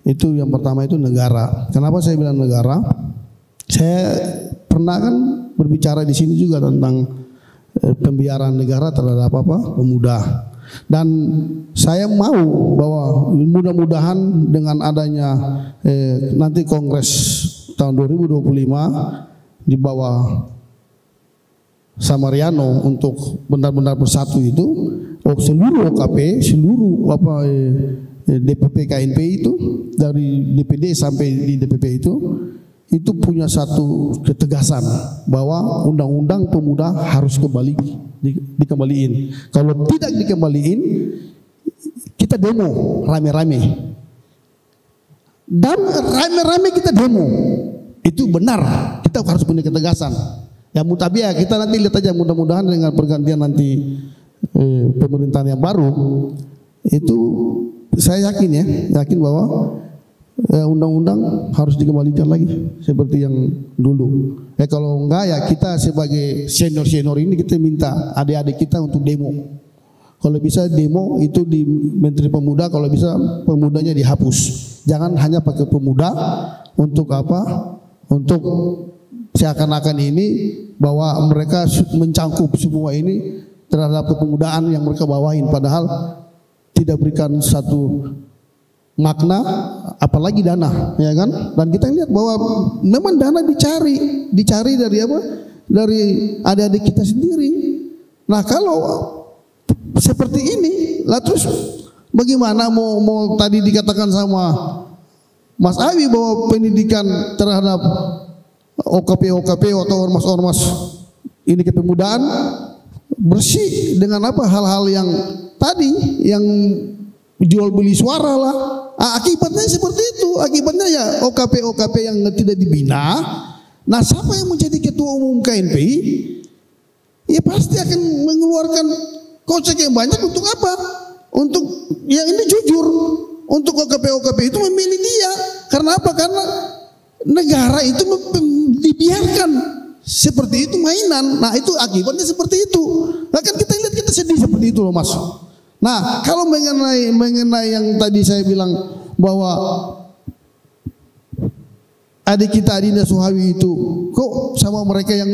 itu yang pertama itu negara. Kenapa saya bilang negara? Saya pernah kan berbicara di sini juga tentang pembiaran negara terhadap pemuda. Dan saya mau bahwa mudah-mudahan dengan adanya nanti Kongres tahun 2025 di bawah sama Riano untuk benar-benar bersatu itu, seluruh OKP, seluruh DPP KNP itu dari DPD sampai di DPP itu punya satu ketegasan bahwa undang-undang pemuda harus dikembaliin. Kalau tidak dikembaliin, kita demo rame-rame. Dan rame-rame kita demo. Itu benar, kita harus punya ketegasan. Ya mutabiah, kita nanti lihat aja, mudah-mudahan dengan pergantian nanti pemerintahan yang baru itu saya yakin bahwa undang-undang harus dikembalikan lagi seperti yang dulu. Kalau enggak ya kita sebagai senior ini kita minta adik-adik kita untuk demo. Kalau bisa demo itu di Menteri Pemuda, kalau bisa pemudanya dihapus. Jangan hanya pakai pemuda untuk untuk seakan-akan ini bahwa mereka mencangkup semua ini terhadap kepemudaan yang mereka bawain, padahal tidak berikan satu makna, apalagi dana, ya kan? Dan kita lihat bahwa memang dana dicari dari apa? Dari adik-adik kita sendiri. Nah, kalau seperti ini, lah terus bagaimana mau tadi dikatakan sama Mas Awi bahwa pendidikan terhadap OKP atau ormas-ormas ini kepemudaan bersih dengan hal-hal yang tadi yang jual beli suara lah. Akibatnya seperti itu. Akibatnya ya OKP yang tidak dibina. Nah, siapa yang menjadi ketua umum KNPI? Ya pasti akan mengeluarkan kocek yang banyak untuk apa? untuk yang ini jujur, untuk OKP itu memilih dia. Karena apa? Karena negara itu dibiarkan seperti itu mainan. Nah itu akibatnya seperti itu. Nah kan kita lihat, kita sedih seperti itu loh Mas. Nah kalau mengenai yang tadi saya bilang bahwa adik kita Adinda Suhawi itu kok sama mereka yang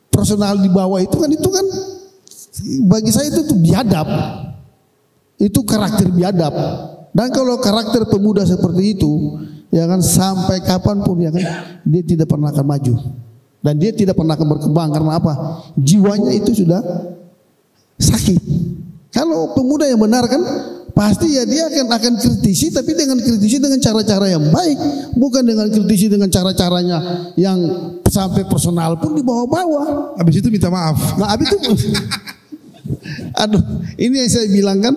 personal di bawah itu kan bagi saya itu biadab. Itu karakter biadab. Dan kalau karakter pemuda seperti itu, ya kan sampai kapanpun ya kan dia tidak pernah akan maju. Dan dia tidak pernah akan berkembang karena apa? Jiwanya itu sudah sakit. Kalau pemuda yang benar kan pasti ya dia akan kritisi, tapi dengan kritisi dengan cara-cara yang baik, bukan dengan kritisi dengan cara-caranya yang sampai personal pun dibawa-bawa. Habis itu minta maaf. Nah, habis itu aduh, ini yang saya bilang kan,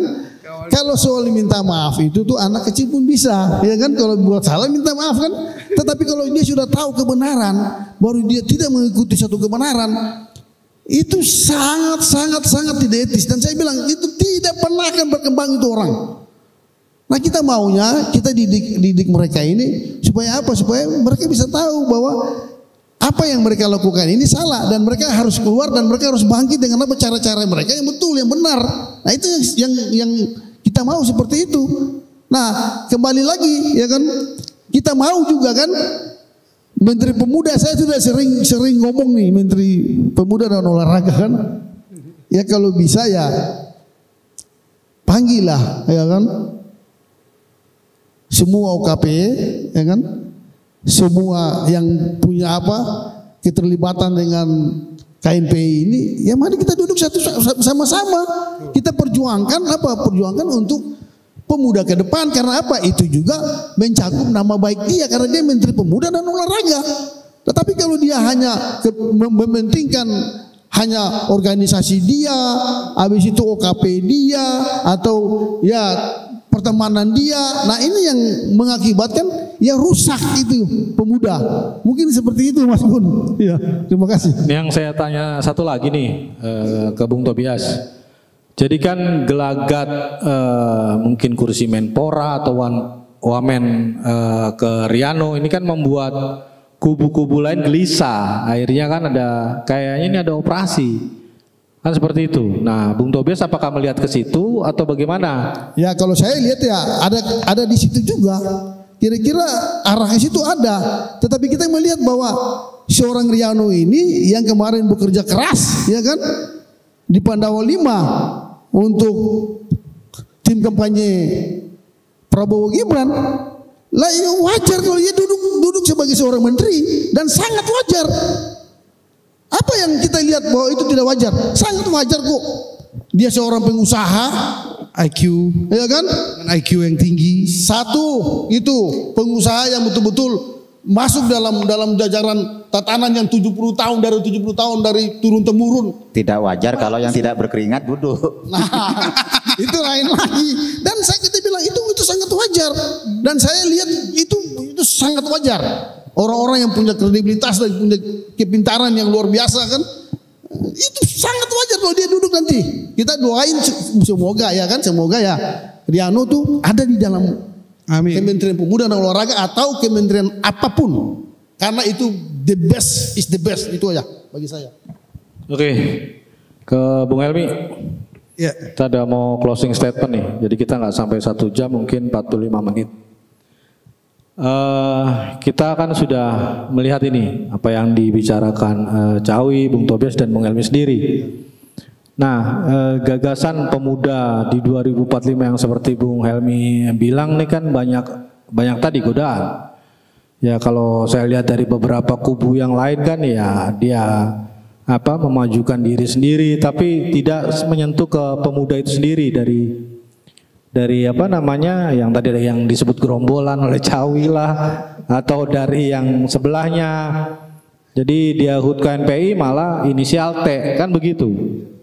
kalau soal minta maaf itu tuh anak kecil pun bisa, ya kan, kalau buat salah minta maaf kan. Tetapi kalau dia sudah tahu kebenaran, baru dia tidak mengikuti satu kebenaran, itu sangat tidak etis. Dan saya bilang itu tidak pernah akan berkembang itu orang. Nah kita maunya kita didik mereka ini supaya apa? Supaya mereka bisa tahu bahwa apa yang mereka lakukan ini salah dan mereka harus keluar dan mereka harus bangkit dengan apa cara-cara mereka yang betul, yang benar. Nah itu yang kita mau seperti itu. Nah kembali lagi ya kan, kita mau juga kan Menteri Pemuda, saya sudah sering ngomong nih, Menteri Pemuda dan Olahraga kan, ya kalau bisa ya panggil lah ya kan semua OKP ya kan, semua yang punya apa keterlibatan dengan KNPI ini, ya mari kita duduk sama-sama, kita perjuangkan untuk pemuda ke depan. Karena apa? Itu juga mencakup nama baik dia, karena dia Menteri Pemuda dan Olahraga. Tetapi kalau dia hanya mementingkan hanya organisasi dia, habis itu OKP dia, atau ya pertemanan dia, nah ini yang mengakibatkan ya rusak itu pemuda. Mungkin seperti itu Mas Gun. Ya, terima kasih. Yang saya tanya satu lagi nih ke Bung Tobias. Jadi kan gelagat mungkin kursi Menpora atau Wamen ke Riano ini kan membuat kubu-kubu lain gelisah. Akhirnya kan kayaknya ini ada operasi. Kan seperti itu. Nah, Bung Tobias apakah melihat ke situ atau bagaimana? Ya kalau saya lihat ya ada di situ juga. Kira-kira arah ke situ ada. Tetapi kita melihat bahwa seorang Riano ini yang kemarin bekerja keras, ya kan, di Pandawa 5 untuk tim kampanye Prabowo Gibran, lah ya wajar kalau dia duduk sebagai seorang menteri, dan sangat wajar. Apa yang kita lihat bahwa itu tidak wajar? Sangat wajar kok. Dia seorang pengusaha, IQ, ya kan? dengan IQ yang tinggi. Satu itu pengusaha yang betul-betul masuk dalam jajaran tatanan yang 70 tahun dari turun temurun. Tidak wajar kalau yang tidak berkeringat duduk. Nah, itu lain lagi. Dan kita bilang itu sangat wajar. Dan saya lihat itu sangat wajar. Orang-orang yang punya kredibilitas dan punya kepintaran yang luar biasa kan, itu sangat wajar kalau dia duduk nanti. Kita doain semoga ya Riano tuh ada di dalam Kementerian Pemuda dan Olahraga atau kementerian apapun, karena itu the best is the best, itu aja bagi saya. Oke, ke Bung Helmi. Ya. Kita ada mau closing statement nih, jadi kita nggak sampai 1 jam, mungkin 45 menit. Kita kan sudah melihat ini apa yang dibicarakan Cawi, Bung Tobias dan Bung Helmi sendiri. Nah, gagasan pemuda di 2045 yang seperti Bung Helmi bilang nih kan banyak tadi godaan. Ya kalau saya lihat dari beberapa kubu yang lain kan ya dia memajukan diri sendiri tapi tidak menyentuh ke pemuda itu sendiri dari yang tadi ada yang disebut gerombolan oleh Cawi lah atau dari yang sebelahnya. Jadi dia HUT KNPI malah inisial T kan begitu.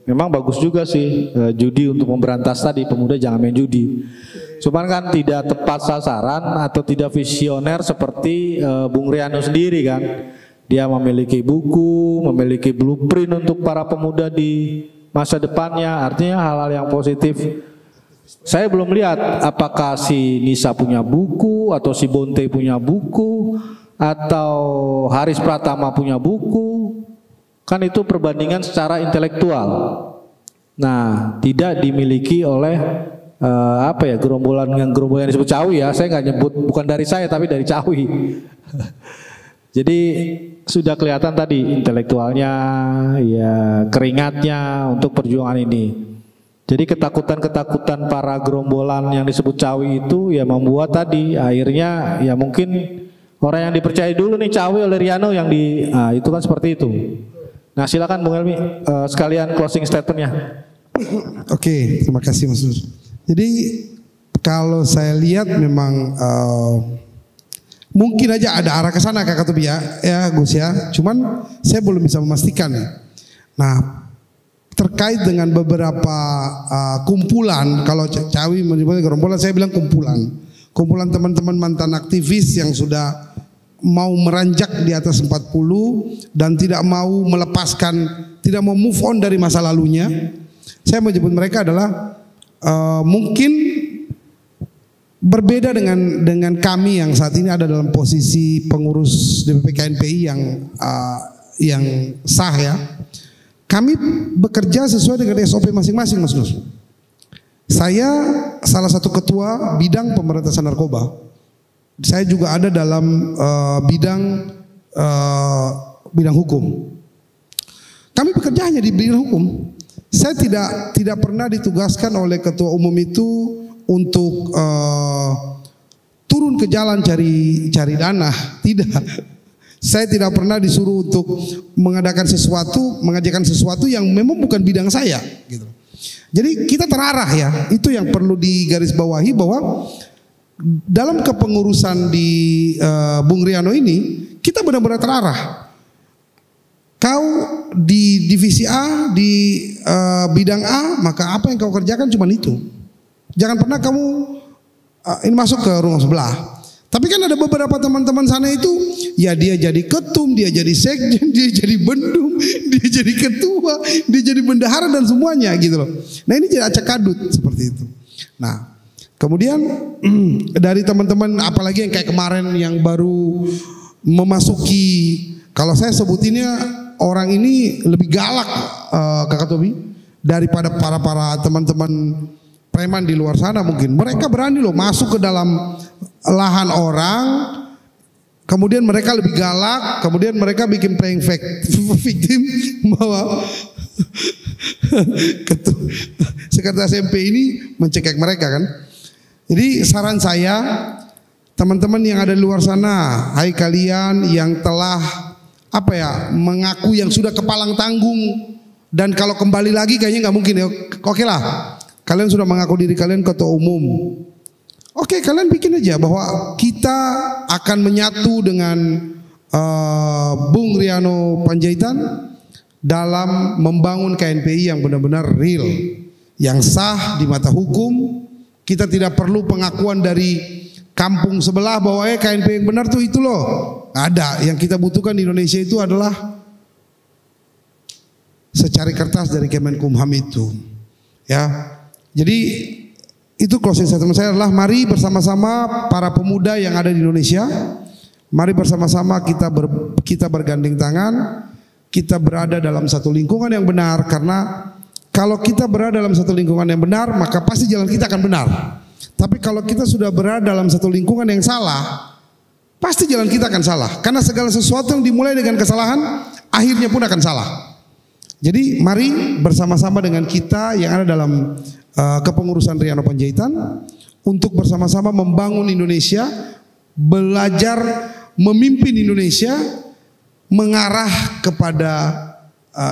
Memang bagus juga sih judi untuk memberantas tadi, pemuda jangan main judi. Cuman kan tidak tepat sasaran atau tidak visioner seperti Bung Riano sendiri kan. Dia memiliki buku, memiliki blueprint untuk para pemuda di masa depannya. Artinya hal-hal yang positif Saya belum lihat apakah si Nisa punya buku atau si Bonte punya buku atau Haris Pratama punya buku. Kan itu perbandingan secara intelektual. Nah, tidak dimiliki oleh gerombolan yang disebut Cawi ya. Saya nggak nyebut, bukan dari saya tapi dari Cawi. Jadi sudah kelihatan tadi intelektualnya, ya keringatnya untuk perjuangan ini. Jadi ketakutan-ketakutan para gerombolan yang disebut Cawi itu ya membuat tadi akhirnya ya mungkin orang yang dipercaya dulu nih Cawi oleh Riano yang itu kan seperti itu. Nah silakan Bung Helmi sekalian closing statementnya. Oke, terima kasih Mas Nur. Jadi kalau saya lihat memang mungkin aja ada arah ke sana Kakak Tobi ya Gus ya. Cuman saya belum bisa memastikan ya. Nah terkait dengan beberapa kumpulan, kalau Cawi menyebutnya gerombolan, saya bilang kumpulan teman-teman mantan aktivis yang sudah mau meranjak di atas 40 dan tidak mau melepaskan, tidak mau move on dari masa lalunya. Saya menyebut mereka adalah mungkin berbeda dengan kami yang saat ini ada dalam posisi pengurus DPP KNPI yang sah ya. Kami bekerja sesuai dengan SOP masing-masing Mas Nur. Saya salah satu ketua bidang pemberantasan narkoba. Saya juga ada dalam bidang hukum. Kami bekerja hanya di bidang hukum. Saya tidak pernah ditugaskan oleh ketua umum itu untuk turun ke jalan cari dana, tidak. Saya tidak pernah disuruh untuk mengajarkan sesuatu yang memang bukan bidang saya gitu. Jadi kita terarah ya. Itu yang perlu digarisbawahi bahwa dalam kepengurusan di Bung Riano ini kita benar-benar terarah. Kau di divisi A, di bidang A, maka apa yang kau kerjakan cuma itu. Jangan pernah kamu ini masuk ke ruang sebelah. Tapi kan ada beberapa teman-teman sana itu, ya dia jadi ketum, dia jadi sekjen, dia jadi bendum, dia jadi ketua, dia jadi bendahara dan semuanya gitu loh. Nah ini jadi acak kadut seperti itu. Nah kemudian dari teman-teman apalagi yang kayak kemarin yang baru memasuki, kalau saya sebutinnya orang ini lebih galak Kakak Tobi daripada para teman-teman preman di luar sana mungkin. Mereka berani loh masuk ke dalam lahan orang, kemudian mereka lebih galak, kemudian mereka bikin playing victim bahwa sekretaris SMP ini mencekik mereka kan. Jadi saran saya teman-teman yang ada di luar sana, hai kalian yang telah mengaku yang sudah kepalang tanggung dan kalau kembali lagi kayaknya nggak mungkin ya. Oke lah, kalian sudah mengaku diri kalian ketua umum. Oke, kalian bikin aja bahwa kita akan menyatu dengan Bung Riano Panjaitan dalam membangun KNPI yang benar-benar real, yang sah di mata hukum. Kita tidak perlu pengakuan dari kampung sebelah bahwa KNPI yang benar tuh itu loh. Ada, yang kita butuhkan di Indonesia itu adalah secari kertas dari Kemenkumham itu. Ya. Jadi itu closing statement saya adalah mari bersama-sama para pemuda yang ada di Indonesia, mari bersama-sama kita bergandeng tangan, kita berada dalam satu lingkungan yang benar, karena kalau kita berada dalam satu lingkungan yang benar maka pasti jalan kita akan benar. Tapi kalau kita sudah berada dalam satu lingkungan yang salah, pasti jalan kita akan salah, karena segala sesuatu yang dimulai dengan kesalahan akhirnya pun akan salah. Jadi mari bersama-sama dengan kita yang ada dalam kepengurusan Riano Panjaitan untuk bersama-sama membangun Indonesia, belajar memimpin Indonesia mengarah kepada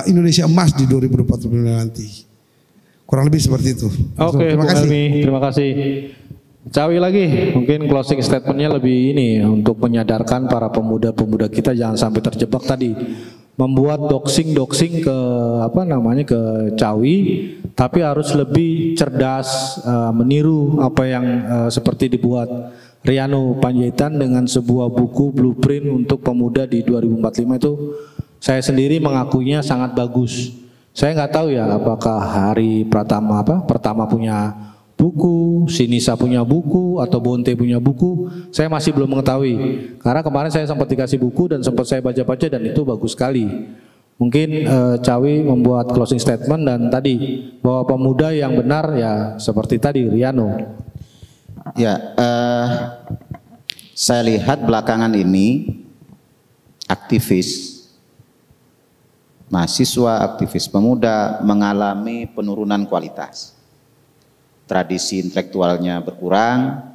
Indonesia emas di 2045 nanti. Kurang lebih seperti itu. Oke, terima kasih. Terima kasih. Cawi lagi, mungkin closing statementnya lebih ini untuk menyadarkan para pemuda-pemuda kita jangan sampai terjebak tadi membuat doxing ke ke Cawi, tapi harus lebih cerdas meniru apa yang seperti dibuat Riano Panjaitan dengan sebuah buku blueprint untuk pemuda di 2045 itu saya sendiri mengakuinya sangat bagus. Saya nggak tahu ya apakah Hari pertama punya buku, Sinisa punya buku, atau Bonte punya buku, saya masih belum mengetahui. Karena kemarin saya sempat dikasih buku dan sempat saya baca-baca dan itu bagus sekali. Mungkin Cawi membuat closing statement dan tadi bahwa pemuda yang benar ya seperti tadi Riano. Ya, saya lihat belakangan ini aktivis mahasiswa, aktivis pemuda mengalami penurunan kualitas. Tradisi intelektualnya berkurang,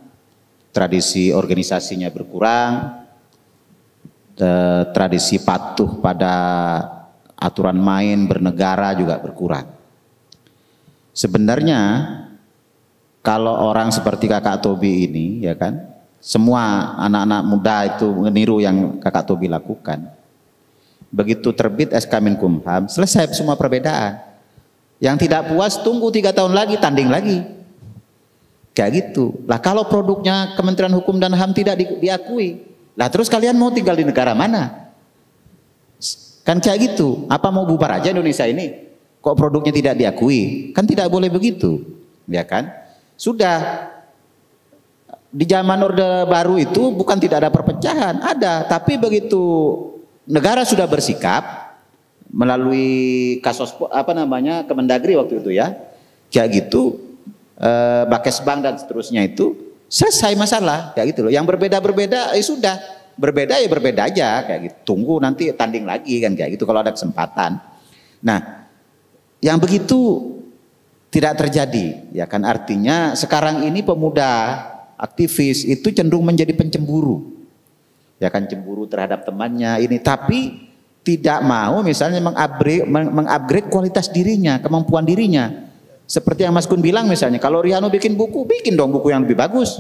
tradisi organisasinya berkurang, tradisi patuh pada aturan main bernegara juga berkurang. Sebenarnya kalau orang seperti Kakak Tobi ini, ya kan, semua anak-anak muda itu meniru yang Kakak Tobi lakukan. Begitu terbit SK Menkumham, selesai semua perbedaan. Yang tidak puas tunggu 3 tahun lagi, tanding lagi. Kayak gitu. Lah kalau produknya Kementerian Hukum dan HAM tidak diakui, lah terus kalian mau tinggal di negara mana? Kan kayak gitu. Apa mau bubar aja Indonesia ini? Kok produknya tidak diakui? Kan tidak boleh begitu, ya kan? Sudah. Di zaman Orde Baru itu bukan tidak ada perpecahan, ada. Tapi begitu negara sudah bersikap melalui kasus Kemendagri waktu itu ya, kayak gitu. Bakesbang dan seterusnya itu selesai masalah kayak gitu loh. Yang berbeda sudah berbeda ya berbeda aja kayak gitu. Tunggu nanti tanding lagi kan kayak gitu kalau ada kesempatan. Nah, yang begitu tidak terjadi ya kan, artinya sekarang ini pemuda aktivis itu cenderung menjadi pencemburu. Ya kan, cemburu terhadap temannya ini, tapi tidak mau misalnya mengupgrade kualitas dirinya, kemampuan dirinya. Seperti yang Mas Gun bilang misalnya, kalau Riano bikin buku, bikin dong buku yang lebih bagus.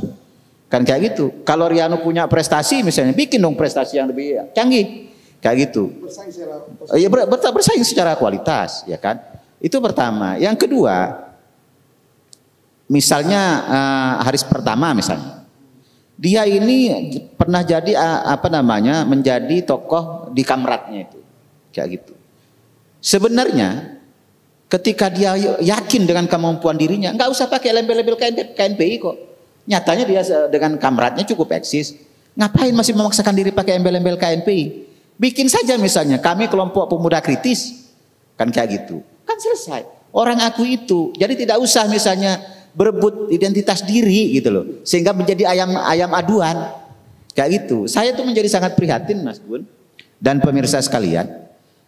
Kan kayak gitu. Kalau Riano punya prestasi misalnya, bikin dong prestasi yang lebih canggih. Kayak gitu. Bersaing secara kualitas, ya kan? Itu pertama. Yang kedua, misalnya Haris pertama misalnya. Dia ini pernah jadi menjadi tokoh di kamratnya itu. Kayak gitu. Sebenarnya ketika dia yakin dengan kemampuan dirinya, nggak usah pakai label-label KNPI kok. Nyatanya dia dengan kamratnya cukup eksis. Ngapain masih memaksakan diri pakai embel-embel KNPI? Bikin saja misalnya, kami kelompok pemuda kritis. Kan kayak gitu. Kan selesai. Orang akui itu. Jadi tidak usah misalnya berebut identitas diri gitu loh. Sehingga menjadi ayam aduan. Kayak gitu. Saya tuh menjadi sangat prihatin Mas Gun. Dan pemirsa sekalian.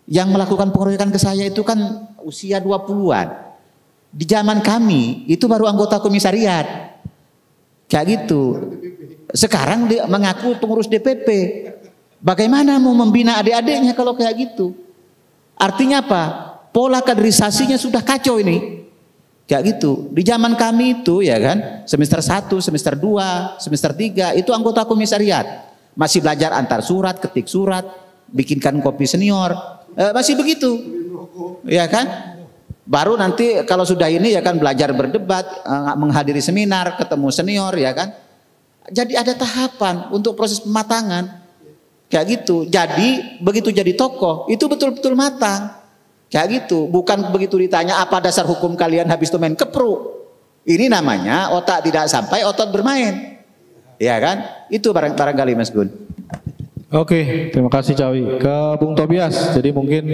Yang melakukan pengeroyokan ke saya itu kan usia 20-an. Di zaman kami itu baru anggota komisariat. Kayak gitu. Sekarang dia mengaku pengurus DPP. Bagaimana mau membina adik-adiknya kalau kayak gitu? Artinya apa? Pola kaderisasinya sudah kacau ini. Kayak gitu. Di zaman kami itu ya kan, semester 1, semester 2, semester 3 itu anggota komisariat. Masih belajar antar surat, ketik surat, bikinkan kopi senior. Masih begitu, ya kan? Baru nanti kalau sudah ini ya kan belajar berdebat, menghadiri seminar, ketemu senior, ya kan? Jadi ada tahapan untuk proses pematangan, kayak gitu. Jadi begitu jadi tokoh itu betul-betul matang, kayak gitu. Bukan begitu ditanya apa dasar hukum kalian habis itu main kepruk. Ini namanya otak tidak sampai, otot bermain, ya kan? Itu barangkali Mas Gun. Oke, terima kasih Cawi. Ke Bung Tobias, jadi mungkin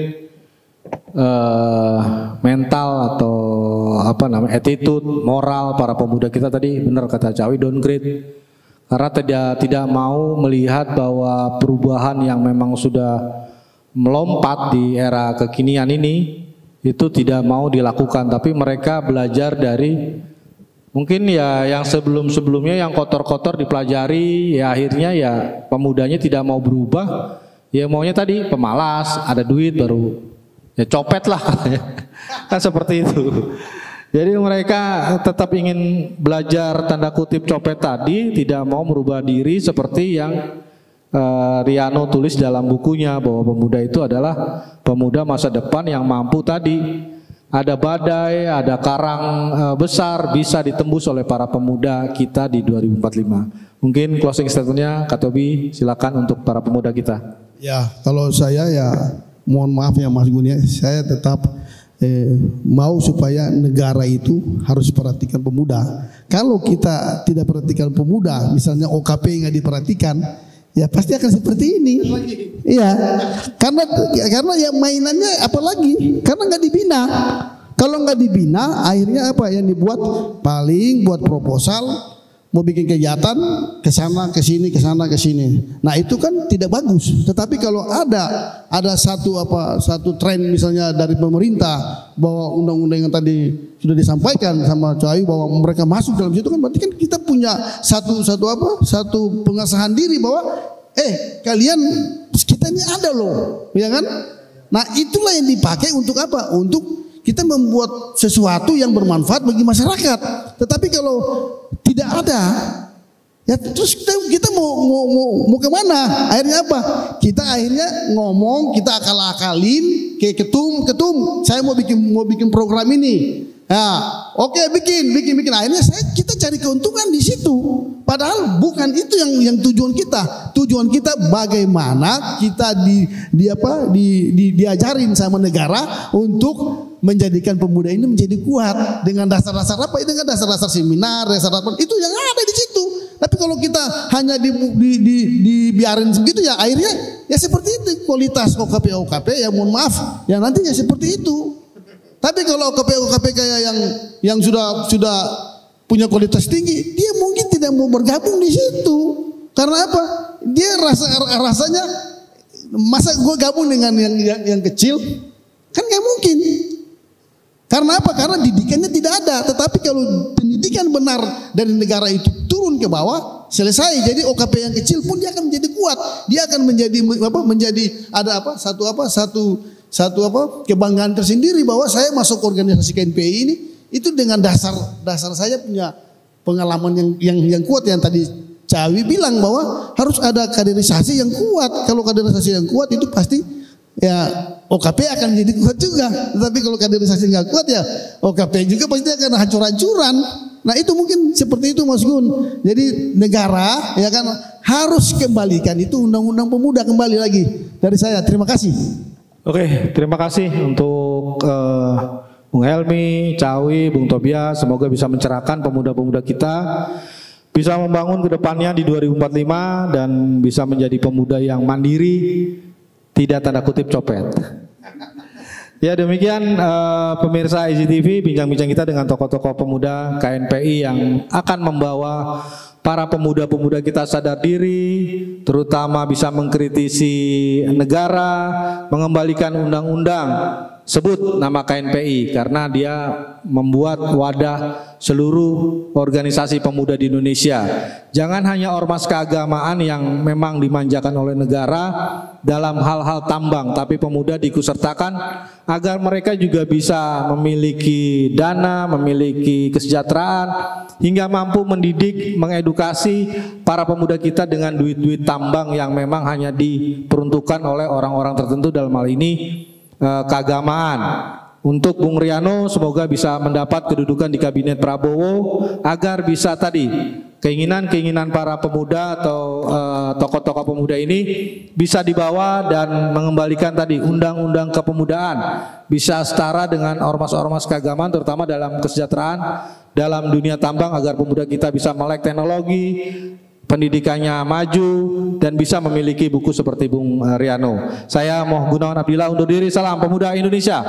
mental atau attitude, moral para pemuda kita tadi benar kata Cawi, downgrade. Karena tidak mau melihat bahwa perubahan yang memang sudah melompat di era kekinian ini itu tidak mau dilakukan, tapi mereka belajar dari mungkin ya yang sebelum-sebelumnya yang kotor-kotor dipelajari, ya akhirnya ya pemudanya tidak mau berubah, ya maunya tadi pemalas, ada duit baru ya copet lah kan seperti itu. Jadi mereka tetap ingin belajar tanda kutip copet tadi, tidak mau merubah diri seperti yang Riano tulis dalam bukunya bahwa pemuda itu adalah pemuda masa depan yang mampu tadi. Ada badai, ada karang besar bisa ditembus oleh para pemuda kita di 2045. Mungkin closing statementnya Kak Tobi, silakan untuk para pemuda kita. Ya, kalau saya ya mohon maaf ya Mas Gun ya, saya tetap mau supaya negara itu harus perhatikan pemuda. Kalau kita tidak perhatikan pemuda, misalnya OKP nggak diperhatikan, ya pasti akan seperti ini. Iya, karena ya mainannya apalagi karena nggak dibina. Kalau nggak dibina, akhirnya apa yang dibuat? Paling buat proposal, mau bikin kegiatan ke sana ke sini ke sana ke sini. Nah itu kan tidak bagus. Tetapi kalau ada satu tren misalnya dari pemerintah bahwa undang-undang yang tadi sudah disampaikan sama Cahayu bahwa mereka masuk dalam situ, kan berarti kan kita punya satu pengesahan diri bahwa kalian kita ini ada loh, ya kan? Nah itulah yang dipakai untuk apa? Untuk kita membuat sesuatu yang bermanfaat bagi masyarakat. Tetapi kalau tidak ada, ya terus kita mau kemana? Akhirnya apa? Kita akhirnya ngomong, kita akal-akalin, kayak ketum, saya mau bikin program ini. Ya, oke, bikin. Akhirnya kita cari keuntungan di situ. Padahal bukan itu yang tujuan kita. Tujuan kita bagaimana kita diajarin sama negara untuk menjadikan pemuda ini menjadi kuat dengan dasar-dasar apa? Dengan dasar-dasar seminar, dasar apa? Itu yang ada di situ. Tapi kalau kita hanya dibiarin begitu ya akhirnya ya seperti itu kualitas OKP ya mohon maaf ya nantinya seperti itu. Tapi kalau OKP kayak yang sudah punya kualitas tinggi, dia mungkin tidak mau bergabung di situ. Karena apa? Dia rasanya masa gue gabung dengan yang kecil? Kan nggak mungkin. Karena apa? Karena didikannya tidak ada. Tetapi kalau pendidikan benar dari negara itu turun ke bawah, selesai. Jadi OKP yang kecil pun dia akan menjadi kuat. Dia akan satu kebanggaan tersendiri bahwa saya masuk organisasi KNPI ini itu dengan dasar saya punya pengalaman yang kuat yang tadi Cahayu bilang bahwa harus ada kaderisasi yang kuat. Kalau kaderisasi yang kuat itu pasti ya OKP akan jadi kuat juga. Tetapi kalau kaderisasi nggak kuat ya OKP juga pasti akan hancur-hancuran. Nah itu mungkin seperti itu Mas Gun. Jadi negara ya kan harus kembalikan itu undang-undang pemuda kembali lagi dari saya. Terima kasih. Oke, terima kasih untuk Bung Helmi, Cahayu, Bung Tobias. Semoga bisa mencerahkan pemuda-pemuda kita, bisa membangun ke depannya di 2045 dan bisa menjadi pemuda yang mandiri, tidak tanda kutip copet. Ya demikian pemirsa IGTV, bincang-bincang kita dengan tokoh-tokoh pemuda KNPI yang akan membawa para pemuda-pemuda kita sadar diri, terutama bisa mengkritisi negara, mengembalikan undang-undang, sebut nama KNPI karena dia membuat wadah seluruh organisasi pemuda di Indonesia. Jangan hanya ormas keagamaan yang memang dimanjakan oleh negara dalam hal-hal tambang, tapi pemuda diikutsertakan agar mereka juga bisa memiliki dana, memiliki kesejahteraan, hingga mampu mendidik, mengedukasi para pemuda kita dengan duit-duit tambang yang memang hanya diperuntukkan oleh orang-orang tertentu, dalam hal ini keagamaan. Untuk Bung Riano semoga bisa mendapat kedudukan di kabinet Prabowo agar bisa tadi keinginan-keinginan para pemuda atau tokoh-tokoh pemuda ini bisa dibawa dan mengembalikan tadi undang-undang kepemudaan bisa setara dengan ormas-ormas keagamaan, terutama dalam kesejahteraan dalam dunia tambang, agar pemuda kita bisa melek teknologi, pendidikannya maju dan bisa memiliki buku seperti Bung Riano. Saya Moh Gunawan Abdillah undur diri. Salam pemuda Indonesia.